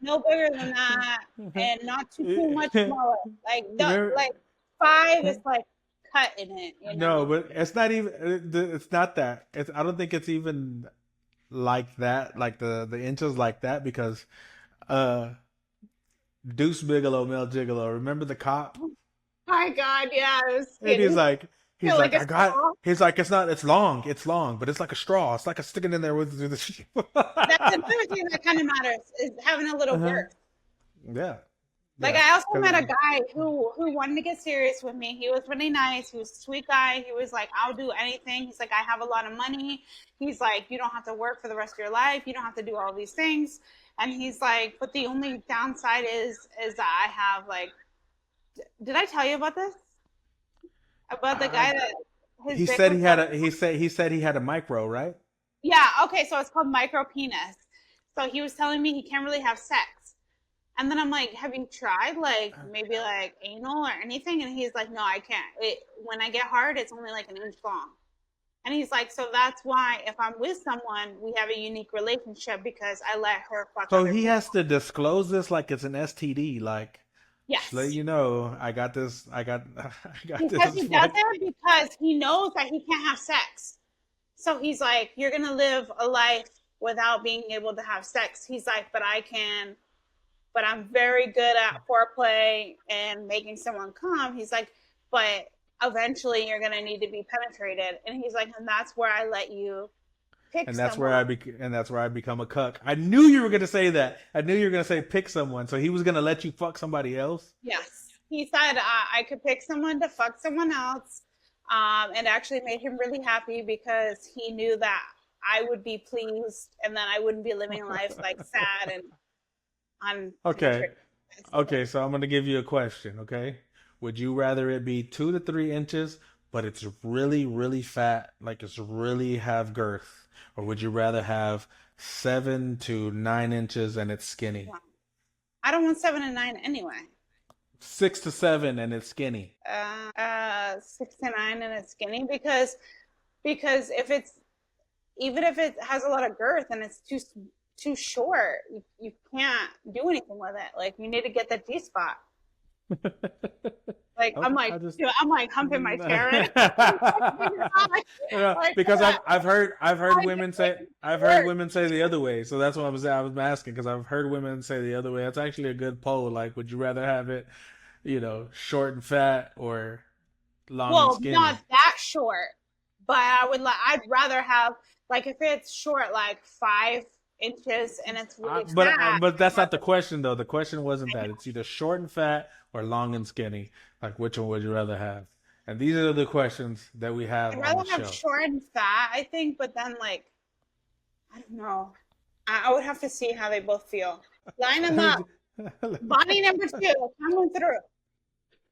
No bigger than that, and not too much smaller. Like 5 is like cutting it. You know? No, but it's not even. It's not that. I don't think it's even like that. Like the inches like that, because Deuce Bigelow, Mel Gigolo. Remember the cop? My God, yeah, it was And he's like, straw. it's long, but it's like a straw. It's like a sticking in there with the. That's another thing that kind of matters, is having a little girth. Yeah. Like, I also met a guy who wanted to get serious with me. He was really nice. He was a sweet guy. He was like, I'll do anything. He's like, I have a lot of money. He's like, you don't have to work for the rest of your life. You don't have to do all these things. And he's like, but the only downside is that I have, like, did I tell you about this? About the guy that he said he had a micro, right? Yeah, okay, so it's called micro penis. So he was telling me he can't really have sex. And then I'm like, have you tried, like, maybe, like, anal or anything? And he's like, no, I can't. When I get hard, it's only, like, 1 inch long. And he's like, so that's why if I'm with someone, we have a unique relationship, because I let her fuck. So he has to disclose this like it's an STD, like, yes. Let you know, I got this. Because he does it because he knows that he can't have sex. So he's like, you're going to live a life without being able to have sex. He's like, but I can. But I'm very good at foreplay and making someone come. He's like, but eventually you're going to need to be penetrated. And he's like, and that's where I let you pick and that's someone. where I become a cuck. I knew you were gonna say that. I knew you were gonna say pick someone. So he was gonna let you fuck somebody else. Yes, he said I could pick someone to fuck someone else, and actually made him really happy because he knew that I would be pleased, and then I wouldn't be living life like sad and on. Okay. Okay, so I'm gonna give you a question. Okay, would you rather it be 2 to 3 inches, but it's really, really fat, like it's really have girth, or would you rather have 7 to 9 inches and it's skinny? I don't want 7 and 9 anyway. 6 to 7 and it's skinny. 6 to 9 and it's skinny because if it's, even if it has a lot of girth and it's too short, you can't do anything with it. Like, you need to get the G spot. Like, I'm like humping my chair. Because I've heard women say the other way. So that's what I was asking, because I've heard women say the other way. That's actually a good poll. Like, would you rather have it, short and fat or long and skinny? Well, not that short, but I'd rather have, like, if it's short, like 5 inches and it's really fat. But that's not the question, though. The question wasn't that. It's either short and fat or long and skinny. Like, which one would you rather have? And these are the questions that we have on the show. I'd rather have short and fat, I think, but then, like, I don't know. I would have to see how they both feel. Line them up. Body number 2, coming through.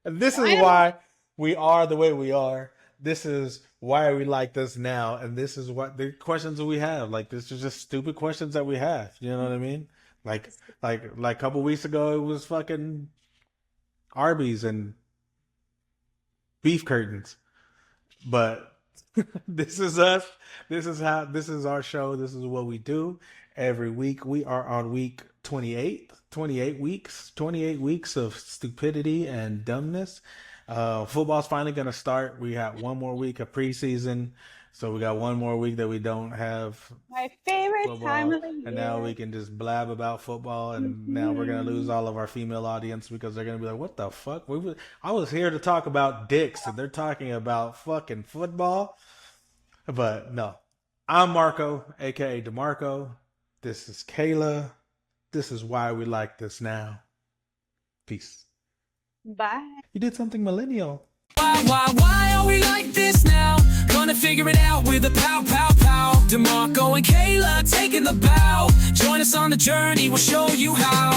And this is why we are the way we are. This is why we like this now. And this is what the questions that we have. Like, this is just stupid questions that we have. You know what I mean? Like a couple weeks ago, it was fucking Arby's and beef curtains. But this is us. This is our show. This is what we do every week. We are on week 28 weeks of stupidity and dumbness. Football's finally going to start. We have one more week of preseason. So we got one more week that we don't have my favorite football, time of the year. And now we can just blab about football. And now we're going to lose all of our female audience because they're going to be like, what the fuck? I was here to talk about dicks and they're talking about fucking football. But no, I'm Marco, aka DeMarco. This is Kaila. This is why we like this now. Peace. Bye. You did something millennial. Why are we like this now? Gonna figure it out with a pow, pow, pow. DeMarco and Kaila taking the bow. Join us on the journey, we'll show you how.